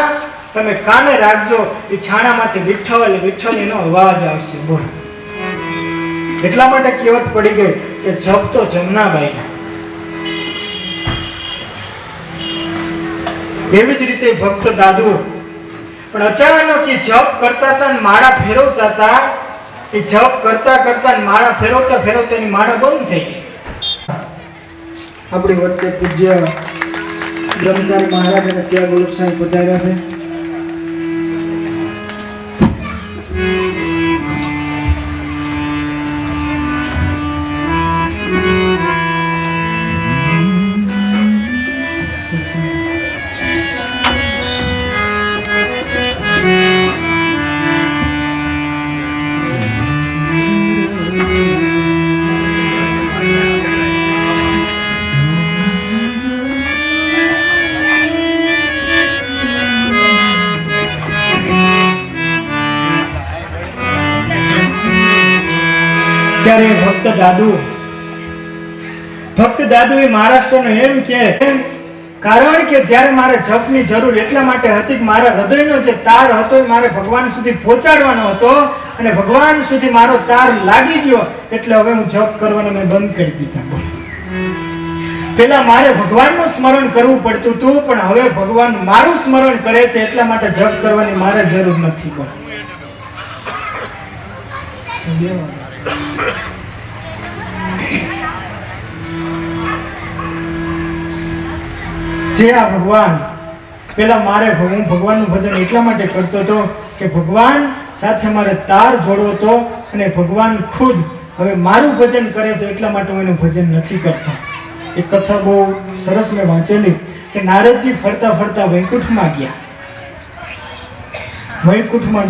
તમે કાને રાખજો, એ છાણામાંથી વિઠ્ઠલ એનો અવાજ આવશે. બોલો, એટલા માટે કહેવત પડી ગઈ કે જપ તો જમનાબાઈના. એવી જ રીતે ભક્ત દાદુ પણ અચાનક એ જપ કરતા હતા ને માળા ફેરવતા હતા. એ જપ કરતા માળા ફેરવતા એની માળા બંધ થઈ ગઈ. આપણી વચ્ચે પૂજ્ય બ્રહ્મચારી મહારાજ અને ત્યાં ગોલક સાહેબ પધાર્યા છે. ત્યારે ભક્ત દાદુ એ મહારાષ્ટ્રનો એમ કે કારણ કે જ્યારે મારે જપની જરૂર એટલા માટે હતી કે મારા હૃદયનો જે તાર હતો એ મારે ભગવાન સુધી પહોંચાડવાનો હતો અને ભગવાન સુધી મારો તાર લાગી ગયો એટલે હવે હું જપ કરવાનો મેં બંધ કરી દીધા. પેલા મારે ભગવાનનું સ્મરણ કરવું પડતું હતું, પણ હવે ભગવાન મારું સ્મરણ કરે છે એટલા માટે જપ કરવાની મારે જરૂર નથી. જે આ ભગવાન પેલા મારે હું ભગવાનનું ભજન એટલા માટે કરતો હતો કે ભગવાન સાથે મારે તાર જોડવો હતો અને ભગવાન ખુદ હવે મારું ભજન કરે છે એટલા માટે હું એનું ભજન નથી કરતો. એ કથા બહુ સરસ મેં વાંચેલી કે નારદજી ફરતા વૈકુંઠમાં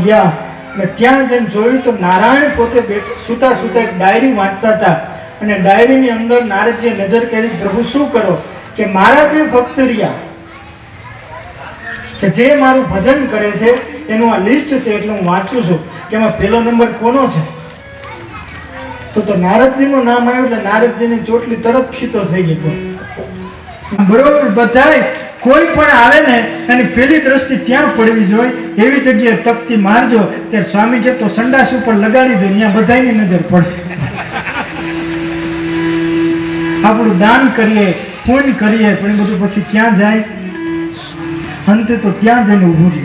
ગયા અને ત્યાં જઈને જોયું તો નારાયણ પોતે સુતા એક ડાયરી વાંચતા હતા અને ડાયરીની અંદર નારદજીએ નજર કરી, પ્રભુ શું કરો કે મારા જે ભક્ત રહ્યા કે જે મારું ભજન કરે છે એનું આ લિસ્ટ છે એટલે હું વાંચું છું કે એમાં પહેલો નંબર કોનો છે? તો નારદજીનું નામ આવ્યું એટલે નારદજીની ચોટલી તરત ખીતો થઈ ગઈ. બરોબર, બધાય કોઈ પણ આવે ને એની પેલી દ્રષ્ટિ ત્યાં પડવી જોઈએ એવી જગ્યાએ તપતી મારજો. ત્યારે સ્વામી કે તો સંડાસ ઉપર લગાડી દે, ત્યાં બધાની નજર પડશે. આપણું દાન કરીએ, પુણ્ય કરીએ, પણ એ બધું પછી ક્યાં જાય? અંતે તો ત્યાં જઈને ઊભું રહે.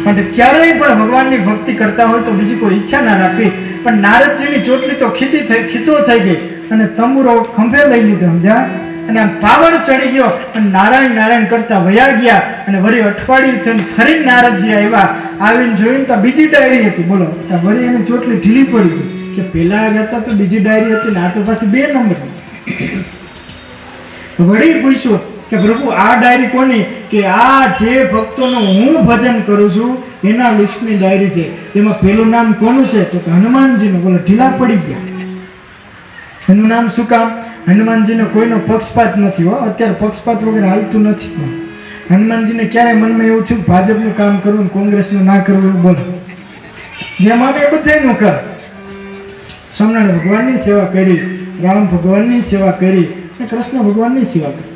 માટે ક્યારેય પણ ભગવાનની ભક્તિ કરતા હોય તો બીજી કોઈ ઈચ્છા ના રાખવી. પણ નારદજીની ચોટલી તો ખીતો થઈ ગઈ અને તંબુરો ખંભે લઈ લીધો, સમજ્યા? અને આમ પાવડ ચડી ગયો અને નારાયણ કરતા વયા ગયા. અને વળી અઠવાડિયું થઈને ફરી નારદજી આવ્યા. આવીને જોયું તો બીજી ડાયરી હતી. બોલો, વળી એની ચોટલી ઢીલી પડી ગઈ કે પેલા હતા તો બીજી ડાયરી હતી ને આ તો પાછી 2 નંબર. વળી પૂછ્યું કે પ્રભુ આ ડાયરી કોની? કે આ જે ભક્તોનું હું ભજન કરું છું એના લિસ્ટની ડાયરી છે. એમાં પેલું નામ કોનું છે? તો હનુમાનજીનું. બોલો, ઢીલા પડી ગયા. એનું નામ શું કામ? હનુમાનજીને કોઈનો પક્ષપાત નથી. હો, અત્યારે પક્ષપાત વગર હાલતું નથી. હનુમાનજીને ક્યારે મનમાં એવું થયું ભાજપનું કામ કરવું કોંગ્રેસનું ના કરવું? બોલો, જેમ આવે એ બધાનું કર. સ્વામિનારાયણ ભગવાનની સેવા કરી, રામ ભગવાનની સેવા કરી અને કૃષ્ણ ભગવાનની સેવા કરી.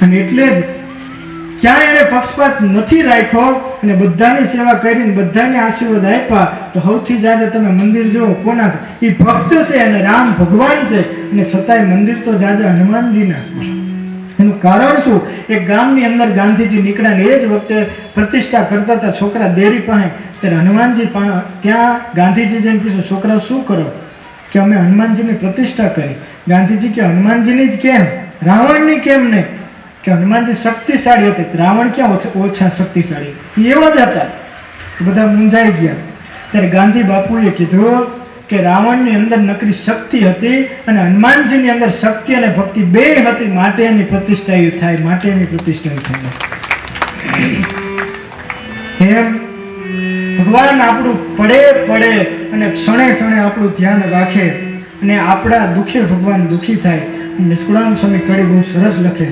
અને એટલે જ ક્યાંય એને પક્ષપાત નથી રાખ્યો અને બધાની સેવા કરીને બધાને આશીર્વાદ આપ્યા. તો સૌથી જ્યાદા તમે મંદિર જુઓ કોના છે? એ ભક્ત છે અને રામ ભગવાન છે, અને છતાંય મંદિર તો જ્યાદા હનુમાનજીના છે. એનું કારણ શું? એક ગામની અંદર ગાંધીજી નીકળ્યા ને એ જ વખતે પ્રતિષ્ઠા કરતા હતા છોકરા દેરી પાસે. ત્યારે હનુમાનજી ત્યાં ગાંધીજી જઈને પૂછ્યું, છોકરા શું કરો? કે અમે હનુમાનજીની પ્રતિષ્ઠા કરી. ગાંધીજી કે હનુમાનજીની જ કેમ, રાવણની કેમ નહીં? કે હનુમાનજી શક્તિશાળી હતા, રાવણ ક્યાં ઓછા શક્તિશાળી? એવા જ હતા. બધા મૂંઝાઈ ગયા. ત્યારે ગાંધી બાપુએ કીધું કે રાવણની અંદર નકરી શક્તિ હતી અને હનુમાનજીની અંદર શક્તિ અને ભક્તિ બે હતી, માટે એની પ્રતિષ્ઠા થાય, માટે એની પ્રતિષ્ઠા થાય. એમ ભગવાન આપણું પડે અને ક્ષણે ક્ષણે આપણું ધ્યાન રાખે અને આપણા દુઃખે ભગવાન દુઃખી થાય. નિષ્કુળાનંદ સ્વામી કડી બહુ સરસ લખે,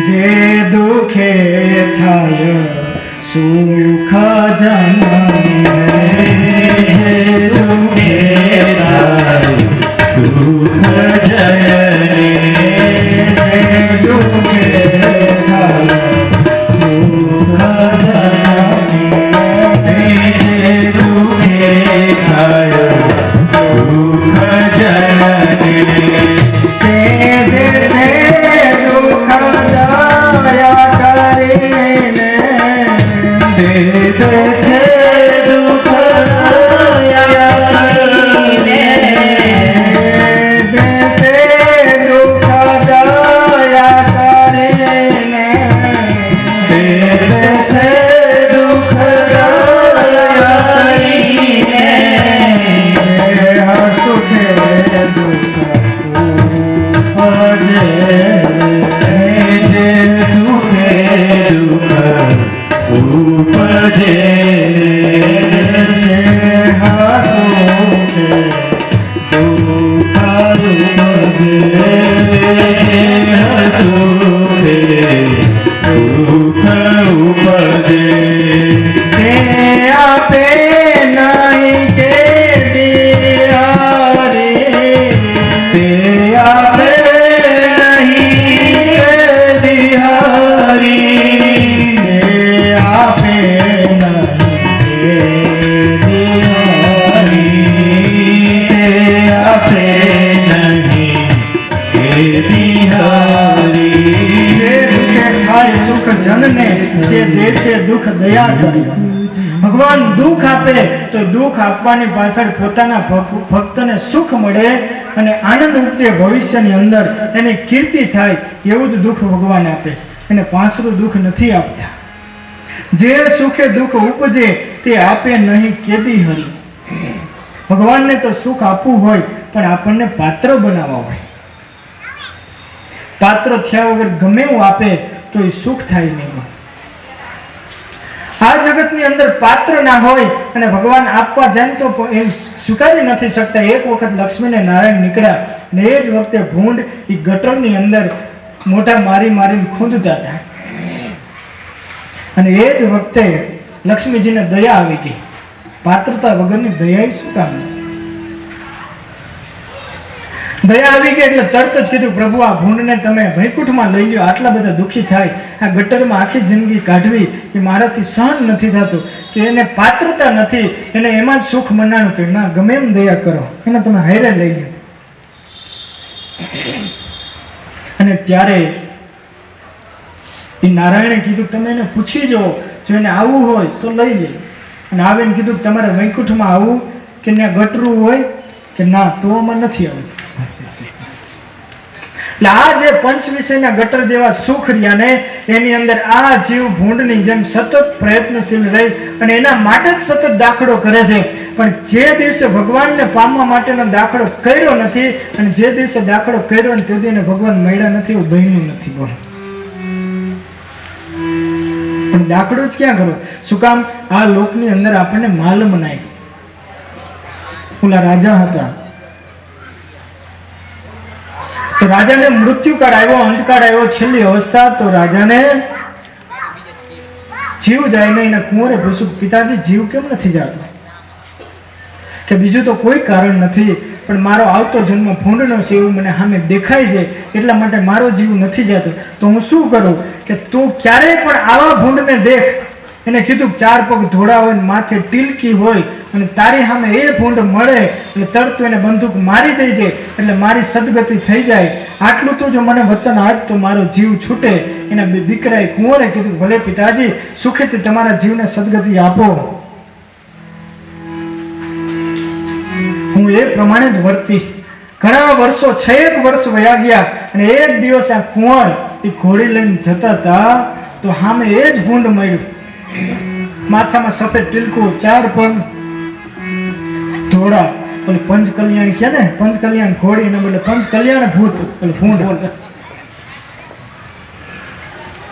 જે દુઃખે થાય સુખ જનની, જે દુઃખે થાય સુખ જનની, જે દુઃખે થાય સુખ જનની, જે દુઃખે થાય સુખ જનની, તે દે છે દુઃખ દયા કરીને, તે દે છે દુઃખ દયા કરીને, દેશે દુઃખ દયા કરીને, તે દે છે દુઃખ દયા કરીને, સુખે દુઃખ ઉપજે, જે સુખે દુઃખ ઉપજે, સુખે દુઃખ ઉપજે, સુખે દુઃખ ઉપજે, તે આપે નહીં કે દિહારી, તે આપે નહીં કે દિહારી, તે આપે નહીં કે દિહારી, તે આપે નહીં કે દિહારી, જે દુઃખે થાય સુખ જનને, તે દેશે દુઃખ દયા કરે. ભગવાન દુઃખ આપે તો દુઃખ આપવાની પાછળ પોતાના ભક્તને સુખ મળે અને આનંદ ઉપજે ભવિષ્યની અંદર, એની કીર્તિ થાય, એવું જ દુઃખ ભગવાન આપે છે. એને પાછળું દુઃખ નથી આપતા. જે સુખે દુઃખ ઉપજે તે આપે નહીં કેદી હરી. ભગવાનને તો સુખ આપવું હોય પણ આપણને પાત્ર બનાવવા હોય. પાત્ર થયા વગર ગમે એવું આપે તો એ સુખ થાય નહીં. આ જગતની અંદર પાત્ર ના હોય અને ભગવાન આપવા જાય તો એ સ્વીકારી નથી શકતા. એક વખત લક્ષ્મી ને નારાયણ નીકળ્યા ને એ જ વખતે ભૂંડ એ ગટરની અંદર મોઢા મારીને ખૂંદતા હતા અને એ જ વખતે લક્ષ્મીજીને દયા આવી ગઈ. પાત્રતા વગરની દયા શું કામ? દયા આવી ગઈ એટલે તરત જ કીધું, પ્રભુ આ ભૂંડને તમે વૈકુંઠમાં લઈ લ્યો, આટલા બધા દુઃખી થાય, આ ગટરમાં આખી જિંદગી કાઢવી એ મારાથી સહન નથી થતું, કે એને પાત્રતા નથી, એને એમાં જ સુખ મનાણું કે ના ગમે એમ દયા કરો, એને તમે હારે લઈ લ્યો. અને ત્યારે એ નારાયણે કીધું તમે એને પૂછી જો એને આવવું હોય તો લઈ લે. અને આવીને કીધું તમારે વૈકુંઠમાં આવવું કે ત્યાં ગટરું હોય કે ના, તો આમાં નથી આવવું. એટલે આ જે પંચ વિષયના ગટર જેવા સુખ રહ્યા ને એની અંદર આ જીવ ભૂંડની જેમ સતત પ્રયત્નશીલ રહી અને એના માટે જ સતત દાખલો કરે છે. પણ જે દિવસે ભગવાનને પામવા માટેનો દાખલો કર્યો નથી અને જે દિવસે દાખલો કર્યો ને તે દિવસે ભગવાન મળ્યા નથી, એવું બન્યું નથી. બોલો, પણ દાખલો જ ક્યાં કરો? શું કામ? આ લોકની અંદર આપણને માલ મનાય. ઓલા રાજા હતા તો રાજાને મૃત્યુકાળ આવ્યો, અંતકાળ આવ્યો, છેલ્લી અવસ્થા. તો રાજાને જીવ જાય ને એના કુંવરે પૂછ્યું, પિતાજી જીવ કેમ નથી જતો? કે બીજું તો કોઈ કારણ નથી, પણ મારો આવતો જન્મ ભૂંડનો છે એવું મને સામે દેખાય છે, એટલા માટે મારો જીવ નથી જતો. તો હું શું કરું કે તું ક્યારેય પણ આવા ભૂંડને દેખ, એને કીધું 4 પગ ધોળા હોય ને માથે ટીલકી હોય અને તારી સામે એ ભૂંડ મળે એટલે તરત એને બંદૂક મારી દઈ જાય એટલે મારી સદગતિ થઈ જાય. આટલું તો જો મને વચન આપ તો મારો જીવ છૂટે. એના દીકરાએ કુંવરે કીધું ભલે પિતાજી, સુખેથી તમારા જીવને સદગતિ આપો. હું એ પ્રમાણે જ વર્તીશ. ઘણા વર્ષો 6 વર્ષ વયા ગયા અને એક દિવસ આ કુંવર એ ઘોડી લઈને જતા હતા તો સામે એ જ ભૂંડ મળ્યું. માથામાં સફેદ ટીલકું, 4 પગ ધોળા. ઓલી પંચકલ્યાણ કે ને, પંચકલ્યાણ ઘોડી ને બદલે પંચકલ્યાણ ભૂત, ઓલું ભૂંડ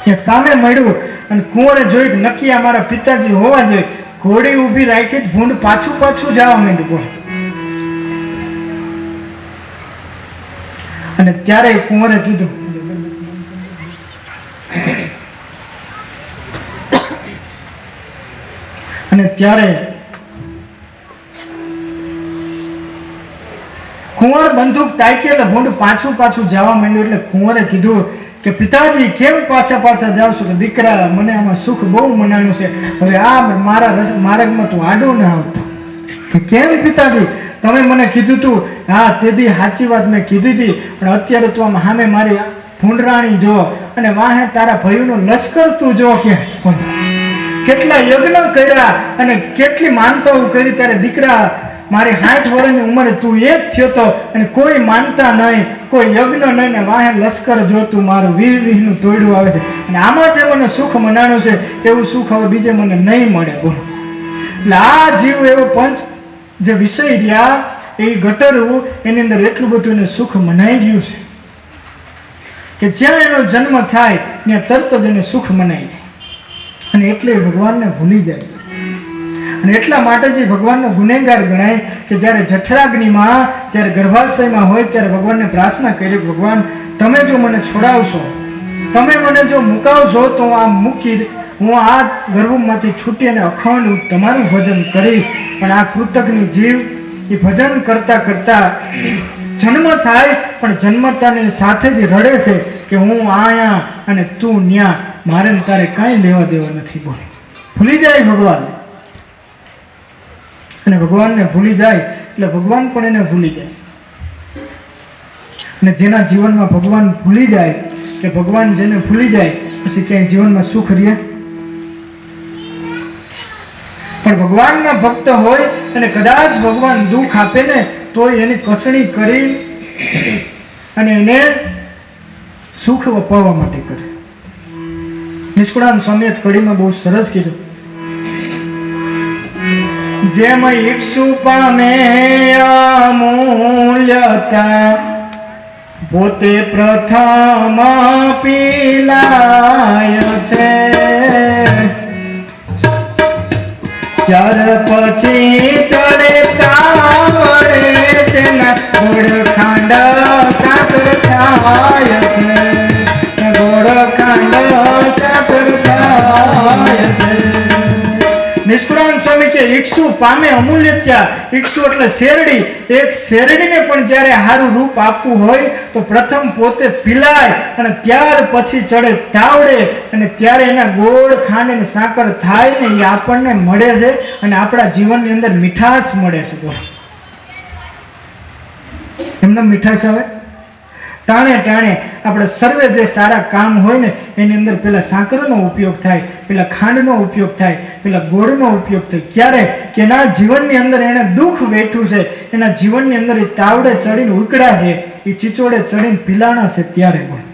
કે સામે મળ્યું. અને કુંવરે જોયું નક્કી આ મારા પિતાજી હોવા જોઈએ. ઘોડી ઊભી રાખી ભૂંડ પાછું પાછું જવા માંડ્યું. અને ત્યારે કુંવરે કીધું અને ત્યારે કુંવર બંદૂક તાકી એટલે ભૂંડ પાછું પાછું જવા માંડ્યું. એટલે કુંવરે કીધું કે પિતાજી કેમ પાછા પાછા જાવ છો? કે દીકરા, મને આમાં સુખ બહુ મનાણું છે, હવે આ મારા માર્ગમાં તું આડો ના આવતો. કેમ પિતાજી? તમે મને કીધું તું, હા તેથી સાચી વાત મેં કીધી હતી, પણ અત્યારે તું આમ સામે મારી ભૂંડરાણી જો અને વાહે તારા ભાઈઓનું લશ્કર તું જો. કે કેટલા યજ્ઞ કર્યા અને કેટલી માનતાઓ કરી. ત્યારે દીકરા, મારી 60 વર્ષની ઉંમરે તું એક થયો તો અને કોઈ માનતા નહીં, કોઈ યજ્ઞ નહીં ને વાહે લશ્કર જોતું મારું 20 નું તોડ્યું આવે છે. અને આમાં જે મને સુખ મનાણું છે એવું સુખ હવે બીજે મને નહીં મળે. બોલો. એટલે આ જીવ એવો પંચ જે વિષય રહ્યા એ ગટરવું, એની અંદર એટલું બધું એને સુખ મનાઈ ગયું છે કે જ્યાં એનો જન્મ થાય ત્યાં તરત જ એને સુખ મનાઈ જાય અને એટલે ભગવાનને ભૂલી જાય છે. અને એટલા માટે જે ભગવાનનો ગુનેગાર ગણાય કે જ્યારે જઠરાગ્નિમાં, જ્યારે ગર્ભાશયમાં હોય ત્યારે ભગવાનને પ્રાર્થના કરી, ભગવાન તમે જો મને છોડાવશો, તમે મને જો મુકાવશો તો આ મૂકી હું આ ગર્ભમાંથી છૂટી અને અખંડ તમારું ભજન કરીશ. પણ આ કૃતજ્ઞ જીવ એ ભજન કરતા કરતા જન્મ થાય પણ જન્મતાની સાથે જ રડે છે કે હું આયા અને તું ન્યા, મારે તારે કાંઈ લેવા દેવા નથી. બોલ. ભૂલી જાય ભગવાન. અને ભગવાનને ભૂલી જાય એટલે ભગવાન પણ એને ભૂલી જાય. અને જેના જીવનમાં ભગવાન ભૂલી જાય કે ભગવાન જેને ભૂલી જાય પછી ક્યાંય જીવનમાં સુખ રહે. પણ ભગવાનના ભક્ત હોય અને કદાચ ભગવાન દુઃખ આપે ને તો એની કસણી કરી અને એને સુખ અપાવવા માટે કરે. નિષ્કુળાનંદ સ્વામીએ કડીમાં બહુ સરસ કીધું, જેમ ઈક્ષુ પામે અમૂલ્યતા પોતે પ્રથમ પીલાય છે, ત્યાર પછી ચડે તાવડે તેના ગોળખાંડ સાકર થાય છે, ગોળખાંડ સાકર થાય છે. નિષ્કુળાનંદ સ્વામી કે ઈક્ષુ પામે અમૂલ્યતા. ઈક્ષુ એટલે શેરડી. એક શેરડીને પણ જ્યારે સારું રૂપ આપવું હોય તો પ્રથમ પોતે પીલાય અને ત્યાર પછી ચડે તાવડે અને ત્યારે એના ગોળ ખાંડ અને સાકર થાય ને એ આપણને મળે છે અને આપણા જીવનની અંદર મીઠાશ મળે છે. એમને મીઠાશ આવે ટાણે ટાણે આપણે સર્વે જે સારા કામ હોય ને એની અંદર પેલા સાકરનો ઉપયોગ થાય, પેલા ખાંડનો ઉપયોગ થાય, પેલા ગોળનો ઉપયોગ થાય. ક્યારે કે એના જીવનની અંદર એને દુઃખ વેઠું છે, એના જીવનની અંદર એ તાવડે ચડીને ઉકળા છે, એ ચીચોડે ચડીને પીલાણા છે, ત્યારે પણ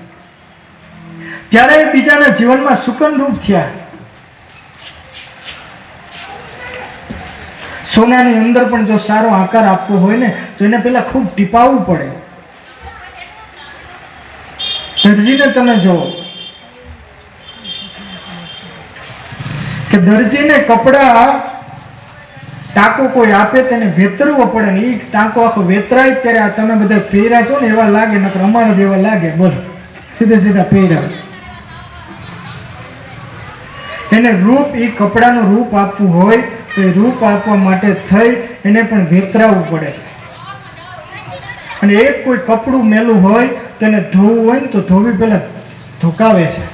ત્યારે બીજાના જીવનમાં સુકનરૂપ થયા. સોનાની અંદર પણ જો સારો આકાર આપવો હોય ને તો એને પેલા ખૂબ ટીપાવવું પડે. દરજીને તમે જો કે દરજીને કપડા ટાંકો કોઈ આપે તેને વેતરવો પડે ને એ ટાંકો આખો વેતરાય ત્યારે આ તમે બધા પહેર્યા છો ને એવા લાગે, નકર અમારા જેવા લાગે. બોલો, સીધે સીધા પહેર્યા. એને રૂપ, એ કપડાનું રૂપ આપવું હોય તો એ રૂપ આપવા માટે થઈ એને પણ વેતરાવવું પડે છે. અને એક કોઈ કપડું મેલું હોય તો એને ધોવું હોય ને તો ધોવી પહેલાં ધોકાવે છે.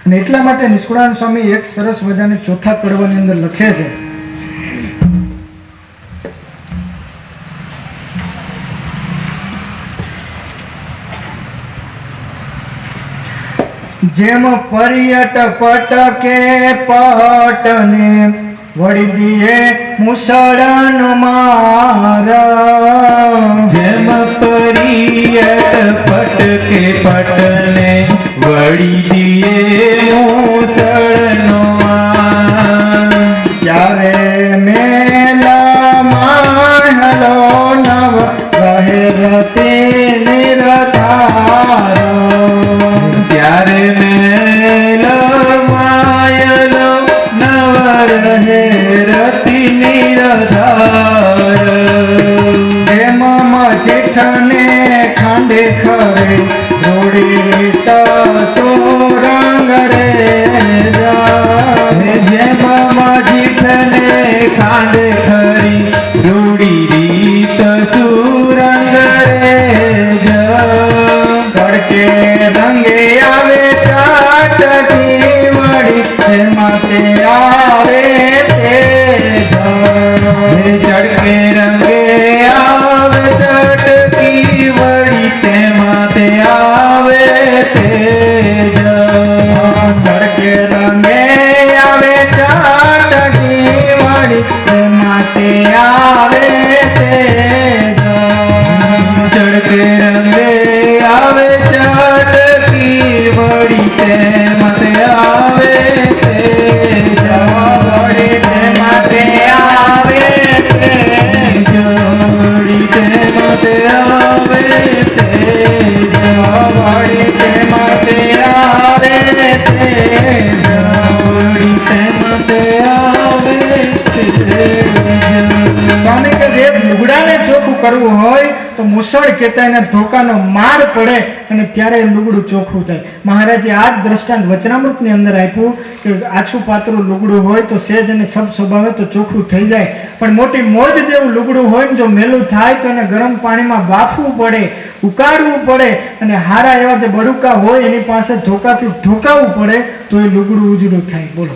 અને એટલા માટે નિષ્કુળાનંદ સ્વામી એક સરસ મજાની ચોથા કડવાની અંદર લખે છે, જેમ પર્યટ પટકે પટને વળી દીએ મુસળન માર. જેમ પરિયટ પટકે પટને વળી દીએ મૂસળનો માર. ત્યારે મેલા માહલો નવ રહે રતી નિરધાર. ત્યારે મેલ માયલો નવ રહે રતિ નિરધાર. જેમ જેઠને ખાંડે ખરે રોડી સોરંગ રે જા. જેમ જીઠને ખાંડે ખરી રૂડી રીત સુરંગ રે જા. ચડકે રંગે આવે ચાટકી વળી એમાં તે આવે તે ચડકે રંગે આવે ચટકી વળી તેમાં તે આવે તેજ. ચડકે રંગે આવે ચાટકી વળી એમાં તે આવે તે ચડકે રંગે આવે ચટકી વળી તેમાં તે આવે તેજ. વળી તેમાં તે આવે તે વળી તેમાં તે આવે તેજ. વળી તેમાં તે આવે તે વળી તેમાં તે આવે તેજ. સ્વામી કે જે લુગડાને ચોખ્ખું કરવું હોય તો મુસળ કહેતા એને ધોકાનો માર પડે અને ત્યારે એ લુગડું ચોખ્ખું થાય. મહારાજે આ જ દ્રષ્ટાંત વચનામૃતની અંદર આપ્યું કે આછું પાતળું લુગડું હોય તો સેજ અને સબ સ્વભાવે તો ચોખ્ખું થઈ જાય, પણ મોટી મોજ જેવું લુગડું હોય ને જો મેલું થાય તો એને ગરમ પાણીમાં બાફવું પડે, ઉકાળવું પડે અને હારા એવા જે બડુકા હોય એની પાસે ધોકાથી ધોકાવવું પડે તો એ લુગડું ઉજળું થાય. બોલો,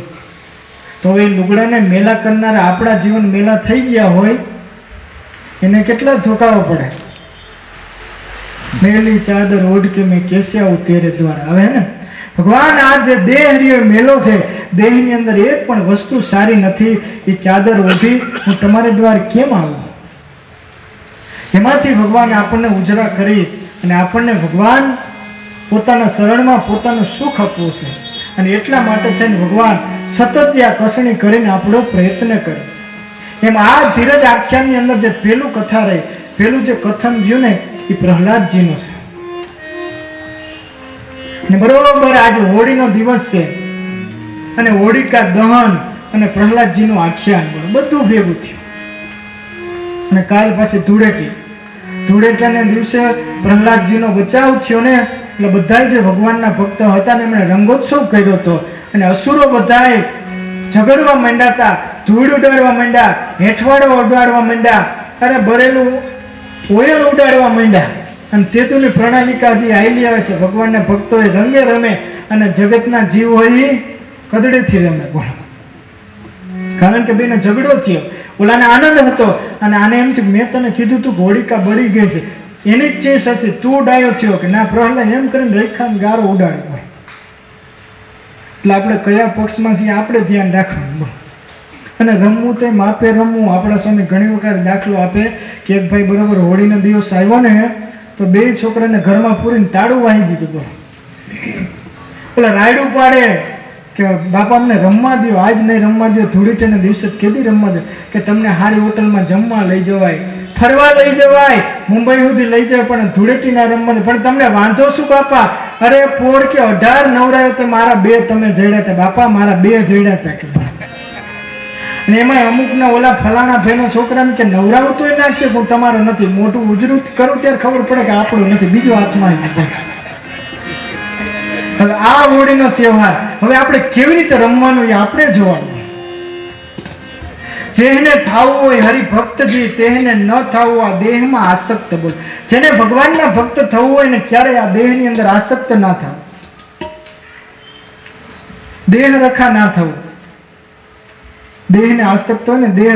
તો એ લુગડાને મેલા કરનારા આપણા જીવન મેલા થઈ ગયા હોય એને કેટલા ધોકાવા પડે. મેલી ચાદર ઓઢ કે મેં કેસ્યા તેરે દ્વારા. હવે ને ભગવાન આ જે દેહ રહ્યો મેલો છે, દેહની અંદર એક પણ વસ્તુ સારી નથી. એ ચાદર ઓઢી હું તમારે દ્વાર કેમ આવું? એમાંથી ભગવાન આપણને ઉજળા કરી અને આપણને ભગવાન પોતાના શરણમાં પોતાનું સુખ આપવું છે. અને એટલા માટે થઈને ભગવાન સતત આ કસણી કરીને આપણો પ્રયત્ન કરે છે. એમ આ ધીરજ આખ્યાનની અંદર જે પેલું કથા રહી, પેલું જે કથન થયું ને એ પ્રહલાદજીનું છે. ને બરોબર આજે હોળીનો દિવસ છે અને હોળિકા દહન અને પ્રહલાદજીનું આખ્યાન બધું ભેગું થયું. અને કાલ પાછી ધૂળેટી, ધૂળેટાના દિવસે પ્રહલાદજીનો બચાવ થયો ને એટલે બધા જે ભગવાનના ભક્ત હતા ને એમણે રંગોત્સવ કર્યો હતો અને અસુરો બધાએ ઝઘડવા માંડ્યા હતા, ધૂળ ઉડાડવા માંડ્યા, હેઠવાડો ઉડાડવા માંડ્યા, અરે બરેલું ઓયલ ઉડાડવા માંડ્યા. અને તેતુની પ્રણાલિકા હજી આવેલી આવે છે. ભગવાનના ભક્તો એ રંગે રમે અને જગતના જીવ હોય એ કદડેથી રમે. કારણ કે બેને ઝઘડો થયો, ઓલાને આનંદ હતો અને આને એમ થયું મેં તને કીધું તું હોળિકા બળી ગઈ છે, એની જ ચેસ હતી, તું ડાયો થયો કે ના પ્રહલાદ એમ કરીને રેખાને ગારો ઉડાડ્યો હોય. એટલે આપણે કયા પક્ષમાં છીએ આપણે ધ્યાન રાખવાનું. અને રમવું તો માપે રમવું. આપણા સ્વામી ઘણી વખત દાખલો આપે કે એક ભાઈ બરોબર હોળીનો દિવસ આવ્યો ને તો બે છોકરાને ઘરમાં પૂરીને તાળું વાહી દીધું. પેલા રાયડું પાડે કે બાપા અમને રમવા દો, આજ નહીં રમવા દો, ધૂળેટીના દિવસે કેદી રમવા દો, કે તમને સારી હોટલમાં જમવા લઈ જવાય, ફરવા લઈ જવાય, મુંબઈ સુધી લઈ જાય, પણ ધૂળેટીના રમવા દો. પણ તમને વાંધો શું બાપા? અરે પોર કે 18 નવરાયો તો મારા 2 તમે જડ્યા હતા બાપા, મારા 2 જડ્યા હતા કે. અને એમાં અમુકના ઓલા ફલાણા ભાઈનો છોકરાને કે નવરાવતો નાખશે પણ તમારો નથી. મોટું ઉજરું કરું ત્યારે ખબર પડે કે આપણું નથી, બીજો હાથમાં આવી. હવે આ હોળીનો તહેવાર હવે આપણે કેવી રીતે રમવાનું એ આપણે જોવાનું. જેને થાવું હોય હરિભક્તજી તેને ન થાવું આ દેહમાં આસક્ત. બોલ, જેને ભગવાનના ભક્ત થવું હોય ને ક્યારે આ દેહની અંદર આસક્ત ના થવું, દેહ રખા ના થવું. દેહને આસક્ત હોય ને, દેહ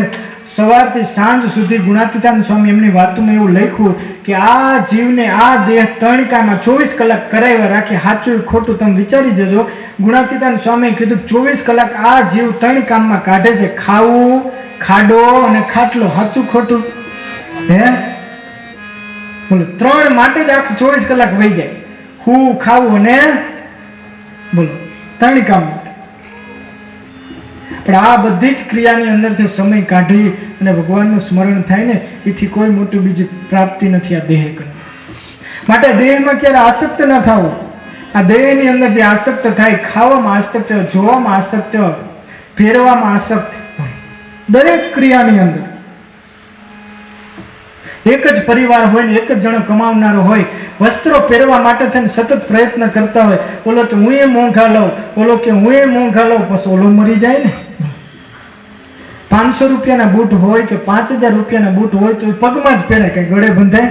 સવારથી સાંજ સુધી ગુણાતીતાન સ્વામી એમની વાતોમાં એવું લખ્યું કે આ જીવને આ દેહ તણકામાં 24 કલાક કરાવ્યા રાખે. સાચું ખોટું તમે વિચારી જજો. ગુણાતીતાન સ્વામીએ કીધું 24 કલાક આ જીવ ત્રણ કામમાં કાઢે છે, ખાવું, ખાડો અને ખાટલો. સાચું ખોટું? હે બોલો, ત્રણ માટે જ આખું 24 કલાક વહી જાય. હું, ખાવું અને બોલો ત્રણ કામ. પણ આ બધી જ ક્રિયાની અંદરથી સમય કાઢી અને ભગવાનનું સ્મરણ થાય ને, એથી કોઈ મોટી બીજી પ્રાપ્તિ નથી આ દેહ કરી. માટે દેહમાં ક્યારે આસક્ત ન થવું. આ દેહની અંદર જે આસક્ત થાય, ખાવામાં આસક્ત, જોવામાં આસક્ત, ફેરવામાં આસક્ત, દરેક ક્રિયાની અંદર એક જ પરિવાર હોય ને એક જ જણો કમાવનારો હોય, વસ્ત્રો પહેરવા માટે થઈને સતત પ્રયત્ન કરતા હોય. ઓલો કે હું એ મોંઘા લઉં, ઓલો કે હું એ મોંઘા લઉં, પછી ઓલો મરી જાય ને. 500 રૂપિયાના બૂટ હોય કે 5000 રૂપિયાના બૂટ હોય તો પગમાં જ પહેરે, કઈ ગળે બંધાય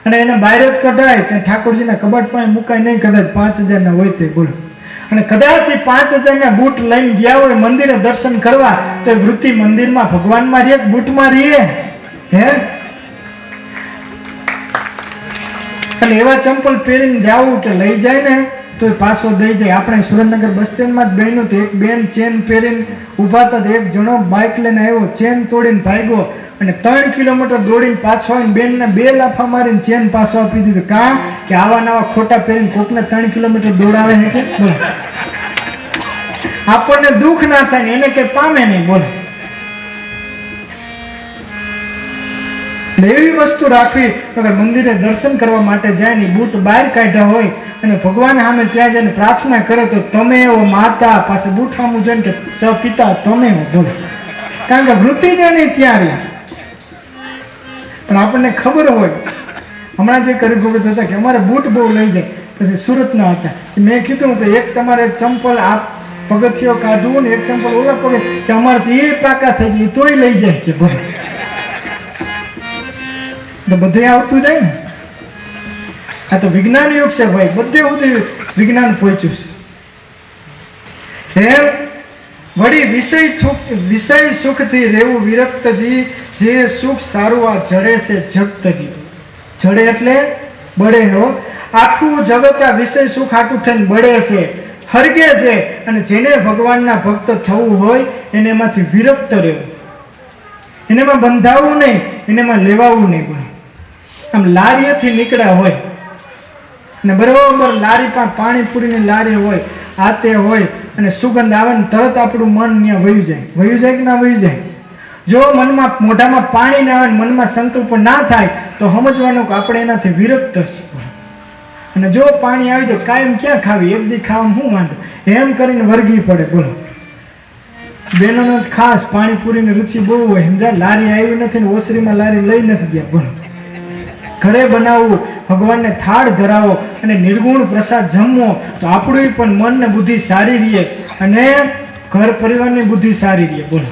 અને એને બહાર જ કઢાય, ત્યાં ઠાકોરજીના કબાટ પાસે મુકાય નહીં. કદાચ 5000 ના હોય તો બોલો. અને કદાચ 5000 ના બૂટ લઈને ગયા હોય મંદિરે દર્શન કરવા, તો એ વૃત્તિ મંદિરમાં ભગવાનમાં રહે, બૂટમાં રહે. હે, અને એવા ચંપલ પહેરીને જાવું કે લઈ જાય ને તો એ પાછો દઈ જાય. આપણે સુરેન્દ્રનગર બસ સ્ટેન્ડમાં જ બન્યું તો એક બેન ચેન પહેરીને ઊભા હતા, એક જણો બાઇક લઈને આવ્યો, ચેન તોડીને ભાગ્યો અને 3 કિલોમીટર દોડીને પાછો આવીને બેનને 2 લાફા મારીને ચેન પાછો આપી દીધું. કામ કે આવા નવા ખોટા પહેરીને કોકને 3 કિલોમીટર દોડાવે છે કે બોલો. આપણને દુઃખ ના થાય, એને કઈ પામે નહીં. બોલો, એવી વસ્તુ રાખવી. અગર મંદિરે દર્શન કરવા માટે જાય ને બૂટ બહાર કાઢ્યા હોય અને ભગવાન સામે ત્યાં જઈને પ્રાર્થના કરે તો તમે એવો માતા પાસે બૂટ સામું જઈને કે ચ પિતા તમે એવો બોલો. કારણ કે વૃત્તિ જ નહીં ત્યાં રહ્યા. પણ આપણને ખબર હોય, હમણાં જે કરી ભગત હતા કે અમારે બૂટ બહુ લઈ જાય, પછી સુરતના હતા, મેં કીધું કે એક તમારે ચંપલ આ પગથિયો કાઢવું ને એક ચંપલ ઓલા પગે, કે અમારે એ પાકા થઈ ગઈ તોય લઈ જાય કે બોલો. બધે આવતું જાય ને. આ તો વિજ્ઞાન યુગ છે ભાઈ, બધે બધું વિજ્ઞાન પહોંચ્યું છે. વળી વિષય સુખથી રહેવું વિરક્તજી, જે સુખ સારું આ જડે છે જગતજી. જડે એટલે બળે હો. આખું જગત આ વિષય સુખ આટું થઈને બળે છે, હરગે છે. અને જેને ભગવાનના ભક્ત થવું હોય એને એમાંથી વિરક્ત રહેવું, એનેમાં બંધાવવું નહીં, એનેમાં લેવાવું નહીં. પણ આમ લારીએથી નીકળ્યા હોય ને બરોબર લારી પાસે પાણીપુરીની લારી હોય, આ તે હોય અને સુગંધ આવે ને તરત આપણું મન ત્યાં વયું જાય. વયું જાય કે ના વયું જાય? જો મનમાં મોઢામાં પાણી ના આવે, મનમાં સંકલ્પ ના થાય તો સમજવાનું કે આપણે એનાથી વિરક્ત છીએ. અને જો પાણી આવી જાય, કાયમ ક્યાં ખાવી, એક દી ખાવામાં શું વાંધો, એમ કરીને વર્ગી પડે. બોલો, બેનોને ખાસ પાણીપુરીની રુચિ બહુ હોય, સમજા. લારી આવી નથી ને ઓસરીમાં લારી લઈ નથી ગયા. બોલો, ઘરે બનાવવું, ભગવાનને થાળ ધરાવો અને નિર્ગુણ પ્રસાદ જમવો તો આપણું પણ મન ને બુદ્ધિ સારી રહે અને ઘર પરિવારની બુદ્ધિ સારી રહે. બોલો,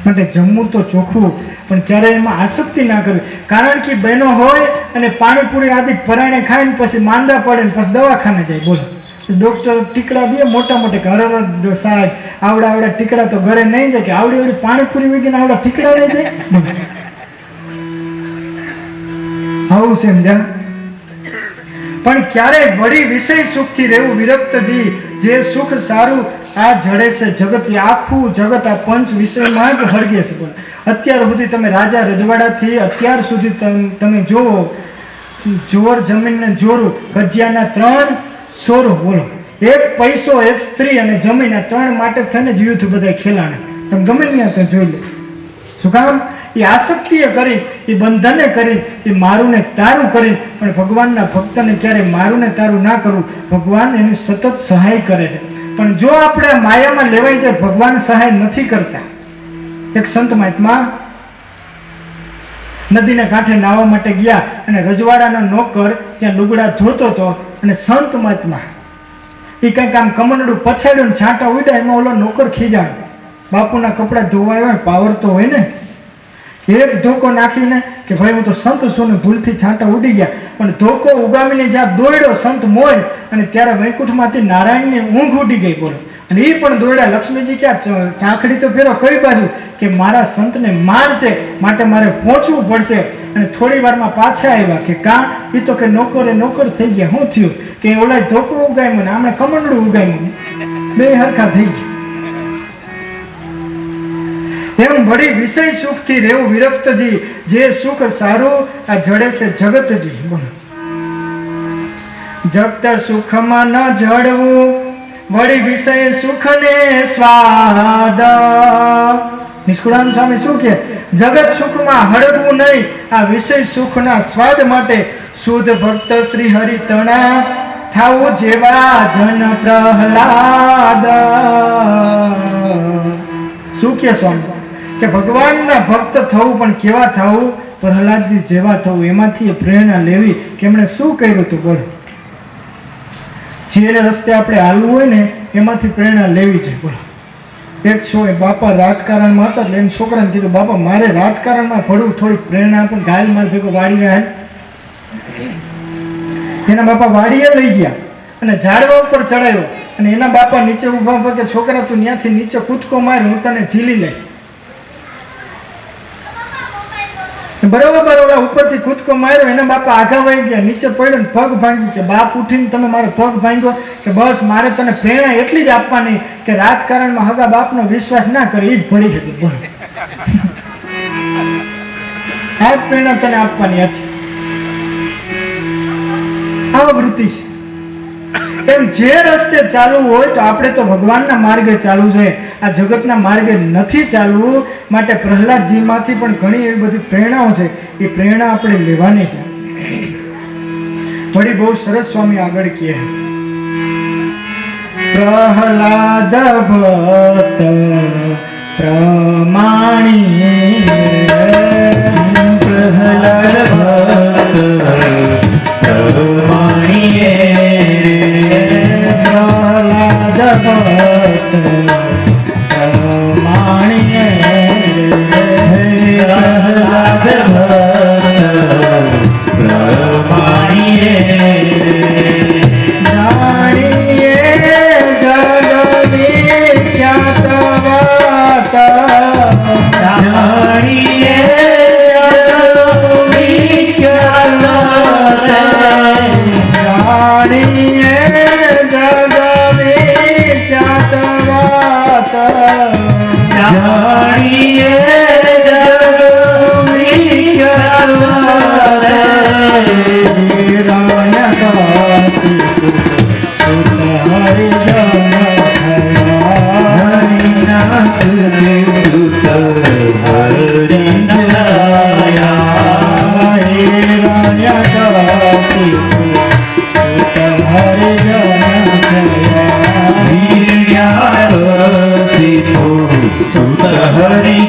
માટે જમવું તો ચોખ્ખું, પણ ક્યારેય એમાં આસક્તિ ના કરવી. કારણ કે બહેનો હોય અને પાણીપુરી આદિ પરાણે ખાઈને પછી માંદા પડે ને પછી દવાખાને જાય. બોલો, ડોક્ટર ટીકડા દે મોટા મોટા, ઘર સાહેબ આવડા ટીકડા તો ઘરે નહીં જાય, કે આવડી પાણીપુરી વીકીને આવડા ટીકડા લઈ જાય. આવું સમજા. પણ ક્યારે વળી વિષય સુખથી રહેવું વિરક્તજી, જે સુખ સારું આ જડે છે જગત. આખું જગત આ પંચ વિષયમાં જ હળગે છે. બોલો, અત્યાર સુધી તમે રાજા રજવાડાથી અત્યાર સુધી તમે જોવો, જોર જમીનને જોરું, ગજિયાના 3 સોરો. બોલો, એક પૈસો, એક સ્ત્રી અને જમીન, આ 3 માટે થઈને જ યુદ્ધ બધા ખેલાણે. તમે ગમે ત્યાં જોઈ લો. શું કામ? એ આસક્તિએ કરી, એ બંધને કરી, એ મારું ને તારું કરી. પણ ભગવાનના ભક્તને ક્યારે મારું ને તારું ના કરવું. ભગવાન એની સતત સહાય કરે છે. પણ જો આપણે માયામાં લેવાઈ જાય, ભગવાન સહાય નથી કરતા. એક સંત મહાત્મા નદીના કાંઠે નાહવા માટે ગયા અને રજવાડાનો નોકર ત્યાં લુગડા ધોતો હતો. અને સંત મહાત્મા એ કંઈક આમ કમંડળું પછાડ્યું ને છાંટા ઉડ્યા, એમાં ઓલો નોકર ખીજાણો. બાપુના કપડાં ધોવાય હોય પાવર તો હોય ને, એક ધોકો નાખીને કે ભાઈ હું તો સંત છું ને ભૂલથી છાંટા ઉડી ગયા, પણ ધોકો ઉગામીને જ્યાં દોડ્યો સંત મોય અને ત્યારે વૈકુંઠમાંથી નારાયણની ઊંઘ ઉડી ગઈ. બોલો, અને એ પણ દોડ્યા. લક્ષ્મીજી ક્યાં ચાંખડી તો ફેરો કઈ બાજુ કે મારા સંતને મારશે માટે મારે પહોંચવું પડશે. અને થોડી વારમાં પાછા આવ્યા કે કાં એ તો કે નોકરે નોકર થઈ ગયા. શું થયું કે ઓલા ધોકો ઉગામ્યું ને આમને કમંડળું ઉગામ્યું, બે હરખા થઈ ગયા. એમ વળી વિષય સુખથી રહેવું વિરક્તજી, જે સુખ સારું આ જડે છે જગતજી. બોલો, જગત સુખમાં ન જડવું, વળી વિષય સુખને સ્વાદ. નિષ્કુળાનંદ સ્વામી શું કે, જગત સુખમાં હળગવું નહીં, આ વિષય સુખના સ્વાદ માટે શુદ્ધ ભક્ત શ્રી હરિ તણા થાવું જેવા જન પ્રહલાદ. શું કે સ્વામી કે ભગવાનના ભક્ત થવું, પણ કેવા થવું? પ્રહલાદજી જેવા થવું. એમાંથી પ્રેરણા લેવી કે એમણે શું કર્યું હતું. બોલો, જે રસ્તે આપણે હાલવું હોય ને એમાંથી પ્રેરણા લેવી છે. બોલો, એક છો એ બાપા રાજકારણમાં હતા એટલે એને છોકરાને કીધું બાપા મારે રાજકારણમાં ભળવું, થોડીક પ્રેરણા આપો. ગાયલ માર ભેગો વાડીએ હાલ. એના બાપા વાડીએ લઈ ગયા અને ઝાડવા ઉપર ચડાવ્યો અને એના બાપા નીચે ઊભા ઉભા કે છોકરા તું ત્યાંથી નીચે કૂદકો માર, હું તને ઝીલી લઈશ. બરોબર ઓલા ઉપરથી કૂદકો માર્યો, એના બાપા આઘા વહી ગયા, નીચે પડ્યો ને પગ ભાંગ્યું. કે બાપ ઉઠીને તમે મારો પગ ભાંગ્યો કે બસ મારે તને પ્રેરણા એટલી જ આપવાની કે રાજકારણમાં હગા બાપનો વિશ્વાસ ના કરે, એ જ ભળી હતી. બોલો, આ જ પ્રેરણા તને આપવાની હતી. આ વૃત્તિ છે. એમ જે રસ્તે ચાલવું હોય તો આપણે તો ભગવાનના માર્ગે ચાલવું જોઈએ, આ જગતના માર્ગે નથી ચાલવું. માટે પ્રહલાદજીમાંથી પણ ઘણી એવી બધી પ્રેરણાઓ છે, એ પ્રેરણા આપણે લેવાની છે. વળી બહુ સરસ સ્વામી આગળ કહે, પ્રહલાદ ભક્ત પ્રમાણી, પ્રહલાદ ભક્ત પ્રમાણીએ, પ્રહલાદ ભક્ત પ્રમાણીએ, પ્રહલાદ ભક્ત પ્રમાણીએ, જાણીએ જગવિખ્યાત વાત, જાણીએ જગવિખ્યાત વાત, જાણીએ જગવિખ્યાત વાત, જાણીએ જગવિખ્યાત વાત, રાય કાશી સુત હરિ જન થયા, હરિનાથ દેવદૂત હરિનાયા, રાય કાશી સુત હરિ જન થયા, વીર્યારસિતો સુત હરિજન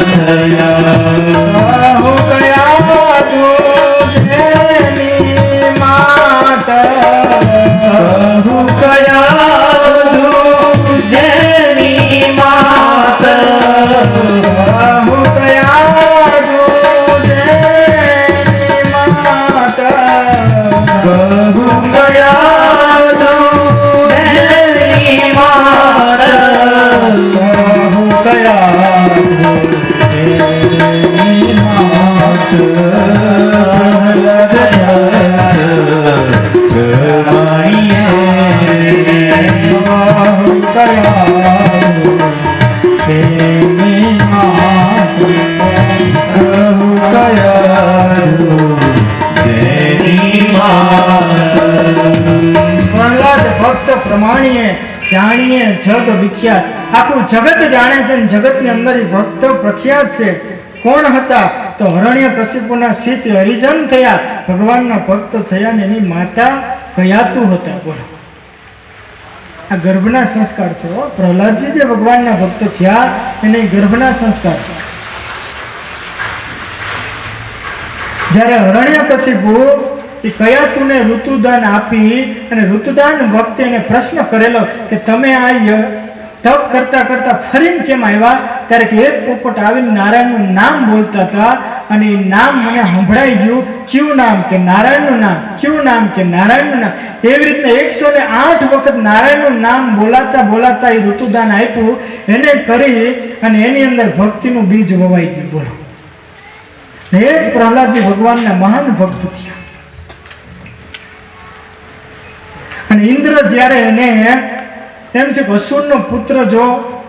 થયા, હો ગયા જેની માતા, કહું કયા જેની માત, હો ગયા જેની માતા, કહું કયા જેની માત, હો ગયા જેની માત, પ્રહલાદ ભક્ત પ્રમાણીએ, જાણીએ જગ વિખ્યાત. આખું જગત જાણે છે ને જગતની અંદર એ ભક્ત પ્રખ્યાત છે. કોણ હતા? તો હરણ્યકશિપુના સીત હરિજન થયા, ભગવાનના ભક્ત થયા ને એની માતા કયાતુ હતા. બોલો, આ ગર્ભના સંસ્કાર છે. પ્રહલાદજી જે ભગવાનના ભક્ત થયા એને ગર્ભના સંસ્કાર છે. જ્યારે હરણ્યકશિપુ એ કયાતુને ઋતુદાન આપી અને ઋતુદાન વખતે એને પ્રશ્ન કરેલો કે તપ કરતા કરતા ફરીને કેમ આવ્યા? ત્યારે કે એક પોપટ આવીને નારાયણનું નામ બોલતા હતા અને એ નામ મને સંભળાઈ ગયું. કયું નામ? કે નારાયણનું નામ. કયું નામ? કે નારાયણનું નામ. એવી રીતના 108 વખત નારાયણનું નામ બોલાતા બોલાતા એ ઋતુદાન આપ્યું. એને કરી અને એની અંદર ભક્તિનું બીજ વવાઈ ગયું. બોલો, એ જ પ્રહલાદજી ભગવાનના મહાન ભક્ત થયા. અને ઇન્દ્ર જ્યારે એને એમ છે કે અસુરનો પુત્ર જો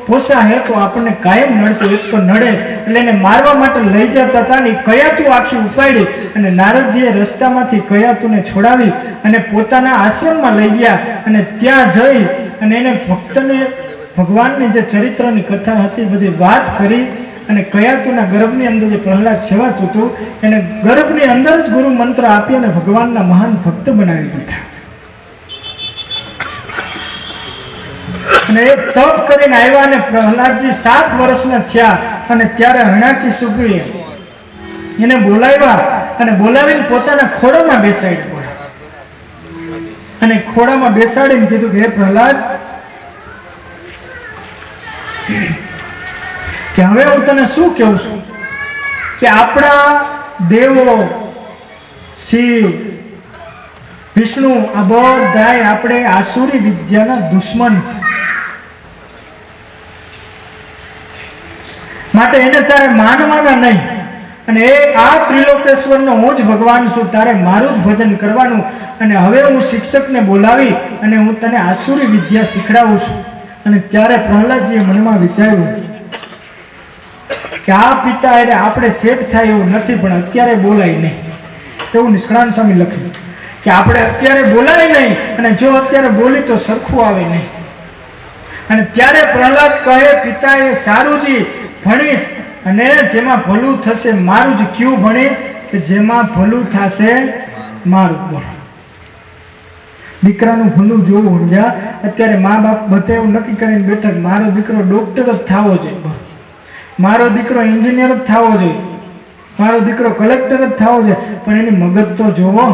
પોસાય તો આપણને કાયમ નડશે, એક તો નડે એટલે એને મારવા માટે લઈ જતા હતા ને કયાતું આખી ઉપાડી અને નારદજીએ રસ્તામાંથી કયાતુને છોડાવી અને પોતાના આશ્રમમાં લઈ ગયા અને ત્યાં જઈ અને એને ભક્તને ભગવાનની જે ચરિત્રની કથા હતી બધી વાત કરી અને કયાતુના ગર્ભની અંદર જે પ્રહલાદ સેવાતું હતું એને ગર્ભની અંદર જ ગુરુ મંત્ર આપી અને ભગવાનના મહાન ભક્ત બનાવી દીધા. અને એ તપ કરીને આવ્યા અને પ્રહલાદજી 7 વર્ષના થયા અને ત્યારે હણાકી સુગ્રીએ એને બોલાવ્યા અને બોલાવીને પોતાના ખોળામાં બેસાડ્યા અને ખોળામાં બેસાડીને કીધું કે હે પ્રહલાદ, કે હવે હું તને શું કહું છું કે આપણા દેવો શિવ વિષ્ણુ આ બધાય આપણે આસુરી વિદ્યાના દુશ્મન છે, માટે એને તારે માનવાના નહીં અને એ આ ત્રિલોકેશ્વરનો હું જ ભગવાન છું, તારે મારું જ ભજન કરવાનું. અને હવે હું શિક્ષકને બોલાવી અને હું તને આસુરી વિદ્યા શીખડાવું છું. અને ત્યારે પ્રહલાદજીએ મનમાં વિચાર્યું કે આ પિતા એટલે આપણે સેટ થાય એવું નથી, પણ અત્યારે બોલાય નહીં. એવું નિષ્ણાંત સ્વામી લખ્યું કે આપણે અત્યારે બોલાય નહીં અને જો અત્યારે બોલી તો સરખું આવે નહીં. અને ત્યારે પ્રહલાદ કહે, પિતા એ સારુંજી ભણીશ અને જેમાં ભલું થશે મારું જ. ક્યું ભણીશ? કે જેમાં ભલું થશે મારું. બોલો, દીકરાનું ભલું જોવું સમજ્યા. અત્યારે મા બાપ બધા એવું નક્કી કરીને બેઠા મારો દીકરો ડોક્ટર જ થવો જોઈએ, મારો દીકરો એન્જિનિયર જ થવો જોઈએ, મારો દીકરો કલેક્ટર જ થવો જોઈએ, પણ એની મગજ તો જોવો.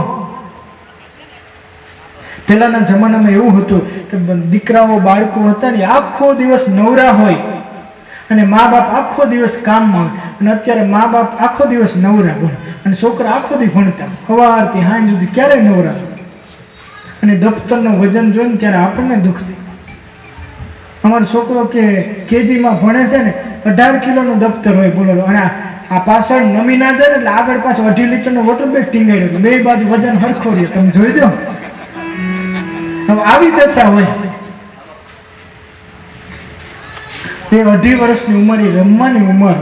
પહેલાના જમાનામાં એવું હતું કે દીકરાઓ બાળકો હતા ને આખો દિવસ નવરા હોય અને મા બાપ આખો દિવસ કામમાં, અને અત્યારે મા બાપ આખો દિવસ નવરા હોય અને છોકરા આખો દી ભણતા સવારથી સાંજ સુધી ક્યારેય નવરા. અને દફતરનું વજન જોઈને ત્યારે આપણને દુઃખ થાય. અમારો છોકરો કે કેજીમાં ભણે છે ને 18 કિલોનું દફતર હોય. બોલો, અને આ પાછળ નમી ના જાય ને એટલે આગળ પાછળ 2.5 લીટરનો વોટર બેગ ટીંગાડ્યો, બે બાજુ વજન હરખો રહ્યો. તમે જોઈ દો, હવે આવી દશા હોય. એ 2.5 વર્ષની ઉંમર, એ રમવાની ઉંમર,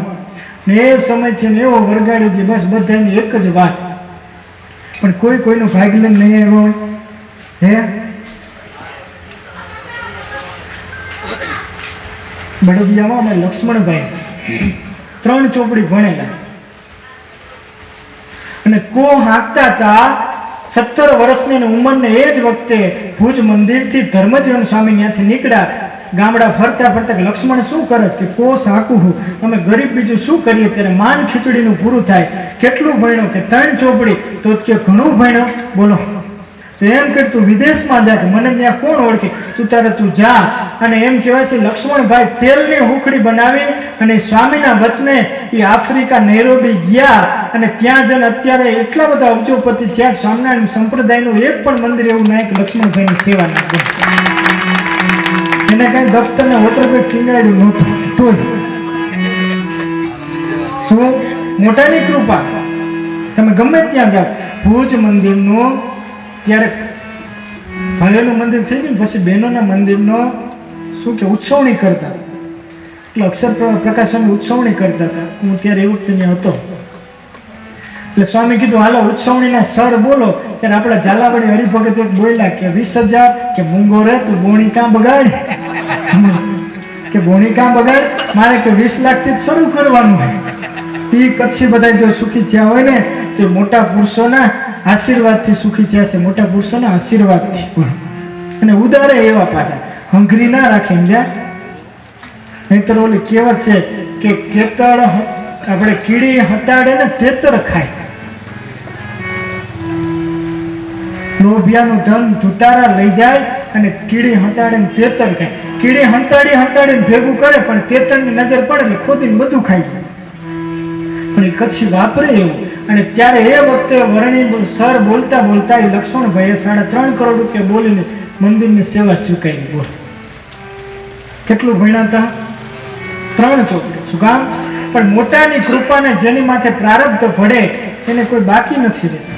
ને એ સમયથી એવો વરગાડી દે બસ બધાની એક જ વાત. પણ કોઈ કોઈનું ભાગ લઈને નહીં આવ્યો હે. બળદિયામાં અમે લક્ષ્મણભાઈ 3 ચોપડી ભણેલા અને કો હાંકતા હતા. 17 વર્ષની ઉંમરને એ જ વખતે ભુજ મંદિરથી ધર્મજીવન સ્વામી ત્યાંથી નીકળ્યા. ગામડા ફરતા ફરતા કે લક્ષ્મણ શું કરે કે કોસ હાંકું હું, અમે ગરીબ બીજું શું કરીએ. ત્યારે માન ખીચડીનું પૂરું થાય. કેટલું ભણ્યો? કે 3 ચોપડી. તો કે ઘણું ભણ્યો. બોલો, તો એમ કે તું વિદેશમાં જા, મને ત્યાં કોણ ઓળખે, તું તારે તું જા. અને એમ કહેવાય છે લક્ષ્મણભાઈ તેલની હુખડી બનાવી અને સ્વામીના વચને એ આફ્રિકા નૈરોબી ગયા અને ત્યાં જઈને અત્યારે એટલા બધા અબજોપતિ થયા. સ્વામિનારાયણ સંપ્રદાયનું એક પણ મંદિર એવું નહીં કે લક્ષ્મણભાઈની સેવા ના કરે. એને કઈ દફતરને વોટર બેગ ટીંગાડ્યું નહોતું. તો શું મોટાની કૃપા. તમે ગમે ત્યાં જાઓ, ભુજ મંદિરનું ત્યારે ભાઈઓનું મંદિર થઈ ગયું પછી બહેનોના મંદિરનો શું કે ઉત્સવણી કરતા, એટલે અક્ષર પ્રકાશનની ઉત્સવણી કરતા હતા. હું ત્યારે એ વખતે ત્યાં હતો. એટલે સ્વામી કીધું હાલો ઉત્સવણીના સર બોલો. ત્યારે આપણા ઝાલાવાડી હરિભગત એક બોલ્યા કે 20,000 કે મૂંગો રે તું બોણી કાં બગાડ, કે બોણી કાં બગાડ, મારે કે 20 લાખથી જ શરૂ કરવાનું હોય. એ કચ્છી બધા જો સુખી થયા હોય ને તો મોટા પુરુષોના આશીર્વાદથી સુખી થયા છે, મોટા પુરુષોના આશીર્વાદથી. અને ઉદારે એવા પાછા હંગરી ના રાખે સમજ્યા. નહીતર ઓલી કહેવત છે કે કેતળ આપણે કીડી હતાડે ને તેતર ખાય. લોભિયાનું ધન ધુતારા લઈ જાય અને કીડી હંતાડીને તેતર ખાય. કીડી હંતાડીને ભેગું કરે પણ તેતરની નજર પડે એટલે ખોદીને બધું ખાઈ જાય. પણ એ કચ્છી વાપરે એવું. અને ત્યારે એ વખતે વર્ણી સર બોલતા એ લક્ષ્મણભાઈએ 3.5 કરોડ રૂપિયા બોલીને મંદિરની સેવા સ્વીકારી. બોલ કેટલું ભણ્યા હતા? 3 ચોપડી. શું કામ? પણ મોટાની કૃપાને જેની માથે પ્રારબ્ધ પડે એને કોઈ બાકી નથી રહેતું.